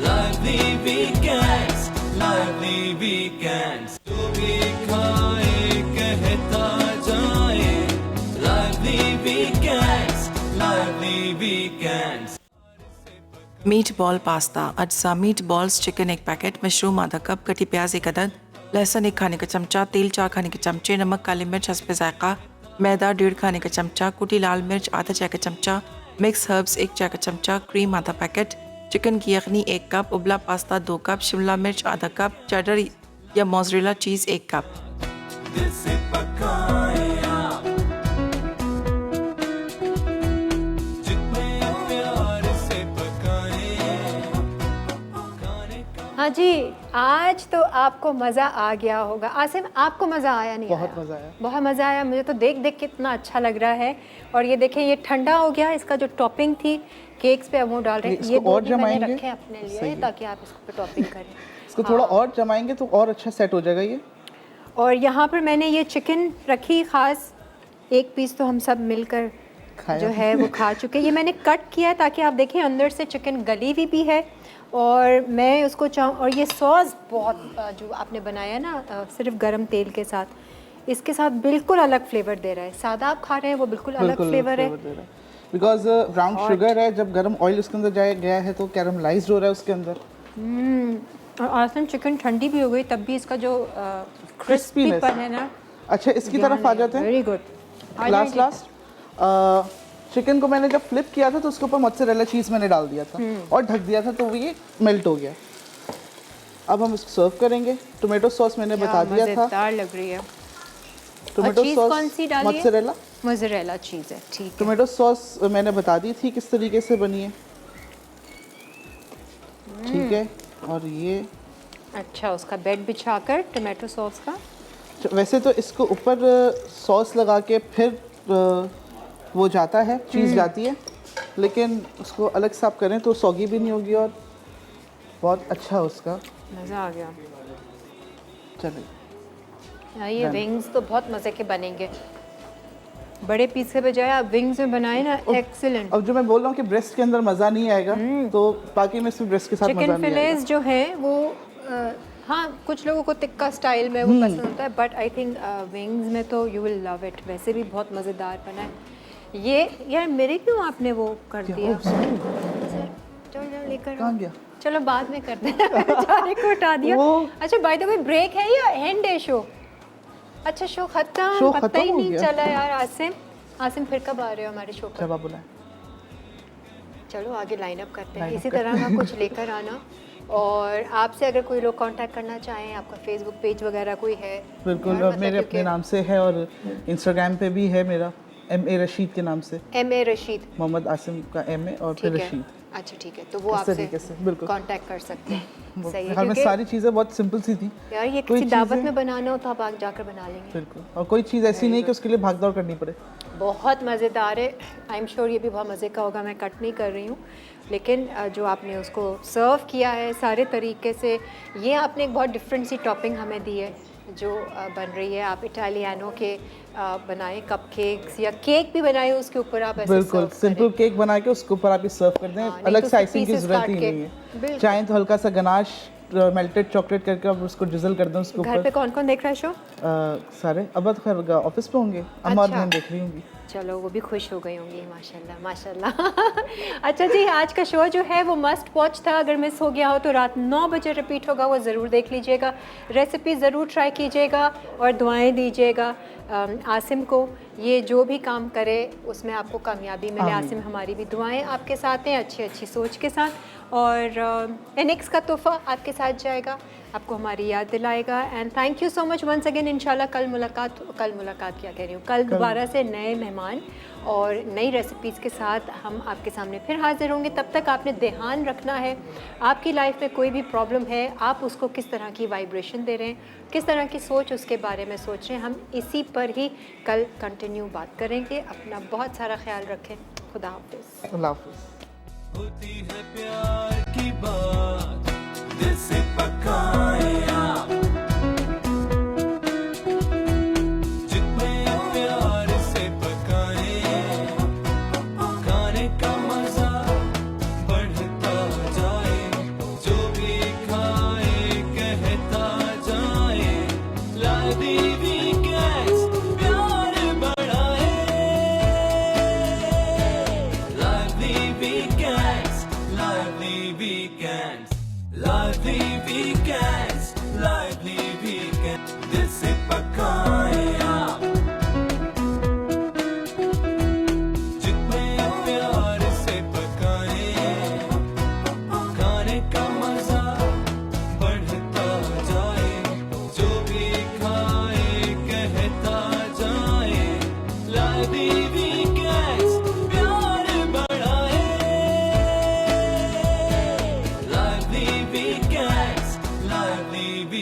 lively weekends, lively weekends. जो भी खाए कहता जाए, lively weekends, lively weekends. Meat ball pasta अज्जा: meat balls chicken 1 packet, mushroom आधा कप, कटी प्याज 1 अदद, लहसुन 1 खाने का चमचा, तेल 4 खाने के चमचे, नमक, काली मिर्च हस्बे ज़ायक़ा, मैदा 1.5 खाने का चमचा, कुटी लाल मिर्च आधा चाय का चमचा, मिक्स हर्ब्स 1 चाय का चमचा, क्रीम आधा पैकेट, चिकन की यखनी 1 कप, उबला पास्ता 2 कप, शिमला मिर्च आधा कप, चेडर या मोज़रेला चीज़ 1 कप। दिल से पकाए आप, जितने प्यार से पकाए, खाने का हाँ जी, आज तो आपको मज़ा आ गया होगा। आसिम, आपको मज़ा आया नहीं? बहुत आया? मज़ा आया। बहुत मज़ा आया। मुझे तो देख देख के इतना अच्छा लग रहा है। और ये देखें, ये ठंडा हो गया। इसका जो टॉपिंग थी केक्स पे, अब वो डाल रहे हैं। इसको ये 2 और भी मैंने जमाएंगे। रखे अपने सही लिए है। ताकि आप इसको पे टॉपिंग करें। इसको थोड़ा और जमाएंगे तो और अच्छा सेट हो जाएगा ये। और यहाँ पर मैंने ये चिकन रखी ख़ास, 1 पीस तो हम सब मिलकर खाया। जो है वो खा चुके। ये मैंने कट किया है ताकि आप देखें अंदर से चिकन गली हुई भी है। और मैं उसको चाहूँ, और ये सॉस बहुत जो आपने बनाया ना सिर्फ गरम तेल के साथ, इसके साथ बिल्कुल अलग फ्लेवर दे रहा है। सादा आप खा रहे हैं वो बिल्कुल अलग फ्लेवर है। बिकॉज ब्राउन शुगर है, जब गर्म ऑयल उसके अंदर जाया गया है तो कैरमलाइज्ड हो रहा है उसके अंदर। और आसन चिकन ठंडी भी हो गई तब भी इसका जो Crispiness क्रिस्पीपन है ना। अच्छा, इसकी तरफ आ जाते हैं। Very good. लास्ट चिकन को मैंने जब फ्लिप किया था तो उसके ऊपर मोज़रेला चीज़ मैंने डाल दिया था और ढक दिया था तो ये मेल्ट हो गया। अब हम इसको सर्व करेंगे। टोमेटो सॉस मैंने बता दिया था। मज़ेदार लग रही है। टोमेटो चीज़ सॉस कौन सी डाली है? मोज़रेला। मोज़रेला चीज़ है, ठीक है। टोमेटो सॉस मैंने बता दी थी किस तरीके से बनी है। ठीक है, और ये अच्छा, उसका बेड बिछाकर टोमेटो सॉस का। वैसे तो इसको ऊपर सॉस लगा के फिर वो जाता है, चीज़ जाती है, लेकिन उसको अलग से आप करें तो सॉगी भी नहीं होगी और बहुत अच्छा उसका मज़ा आ गया। चलिए। ये विंग्स तो बहुत मज़े के बनेंगे। बड़े पीस के बजाय आप विंग्स में बनाए ना, एक्सीलेंट। अब जो मैं बोल रहा हूँ कि ब्रेस्ट के अंदर मज़ा नहीं आएगा तो बाकी में सिर्फ ब्रेस्ट के साथ मज़ा चिकन नहीं आएगा। फिलेस जो है वो हाँ, कुछ लोगों को तिक्का स्टाइल में वो पसंद होता है, बट आई थिंक विंग्स में तो यू विल लव इट। वैसे भी बहुत मज़ेदार बना है ये। यार मेरे क्यों आपने वो कर दिया? चलो लेकर कहाँ गया? चलो बाद में करते हैं। बेचारे को हटा दिया। अच्छा, बाय द वे ब्रेक है या एंड है शो? अच्छा, शो खत्म, पता ही हो नहीं गया। चला यार। आसिम फिर कब आ रहे हो हमारे शो पर? जब आप बुलाएं। चलो आगे लाइन अप करते हैं। इसी तरह का कुछ लेकर आना और आपसे अगर कोई लोग कांटेक्ट करना चाहें, आपका फेसबुक पेज वगैरह कोई है? बिल्कुल, और मेरे अपने नाम से है और इंस्टाग्राम पे भी है मेरा, MA रशीद के नाम से। MA रशीद, मोहम्मद आसिम का MA और फिर ठीक है। रशीद। अच्छा ठीक है, तो वो इस आपसे तरीके से, बिल्कुल। कांटेक्ट कर सकते हैं। सही है, हर में क्योंकि सारी चीज़ें बहुत सिंपल सी थी। यार ये कोई किसी दावत चीज़ें- में बनाना हो तो आप आगे जाकर बना लेंगे। बिल्कुल, और कोई चीज़ ऐसी नहीं कि उसके लिए भाग दौड़ करनी पड़े। बहुत मज़ेदार है, आई एम श्योर ये भी बहुत मज़े का होगा। मैं कट नहीं कर रही हूँ, लेकिन जो आपने उसको सर्व किया है सारे तरीके से, ये आपने एक बहुत डिफरेंट सी टॉपिंग हमें दी है जो बन रही है। आप इटालियानो के बनाए कपकेक्स या केक भी बनाए, उसके ऊपर आप ऐसे बिल्कुल, serve सिंपल करें। केक बना के उसके ऊपर आप ये सर्व कर दें, हाँ, नहीं अलग तो से उसके आइसिंग की pieces ज़रूरत ही काट के। नहीं बिल्कुल। है। चाहें तो हल्का सा गनाश मेल्टेड चॉकलेट करके आप उसको ड्रिजल कर दें उसके घर पे ऊपर। कौन कौन देख रहा है शो? सारे अब तो खैर ऑफिस पे होंगे, अम्मा और अच्छा। बहन देख रही होंगी। चलो वो भी खुश हो गई होंगी, माशाल्लाह माशाल्लाह। अच्छा जी, आज का शो जो है वो मस्ट वॉच था। अगर मिस हो गया हो तो रात 9 बजे रिपीट होगा, वो ज़रूर देख लीजिएगा। रेसिपी ज़रूर ट्राई कीजिएगा और दुआएं दीजिएगा आसिम को। ये जो भी काम करे उसमें आपको कामयाबी मिले। आमीन। आसिम, हमारी भी दुआएं आपके साथ हैं, अच्छी अच्छी सोच के साथ। और NX का तोहफ़ा आपके साथ जाएगा, आपको हमारी याद दिलाएगा। And thank you so much once again. इंशाल्लाह कल मुलाकात क्या कह रही हूँ, कल दोबारा से नए मेहमान और नई रेसिपीज़ के साथ हम आपके सामने फिर हाजिर होंगे। तब तक आपने ध्यान रखना है, आपकी लाइफ में कोई भी प्रॉब्लम है, आप उसको किस तरह की वाइब्रेशन दे रहे हैं, किस तरह की सोच उसके बारे में सोच रहे हैं। हम इसी पर ही कल कंटिन्यू बात करेंगे। अपना बहुत सारा ख्याल रखें। खुदा हाफिज़। अल्लाह हाफिज़। होती है प्यार की बात, दिल से पकाए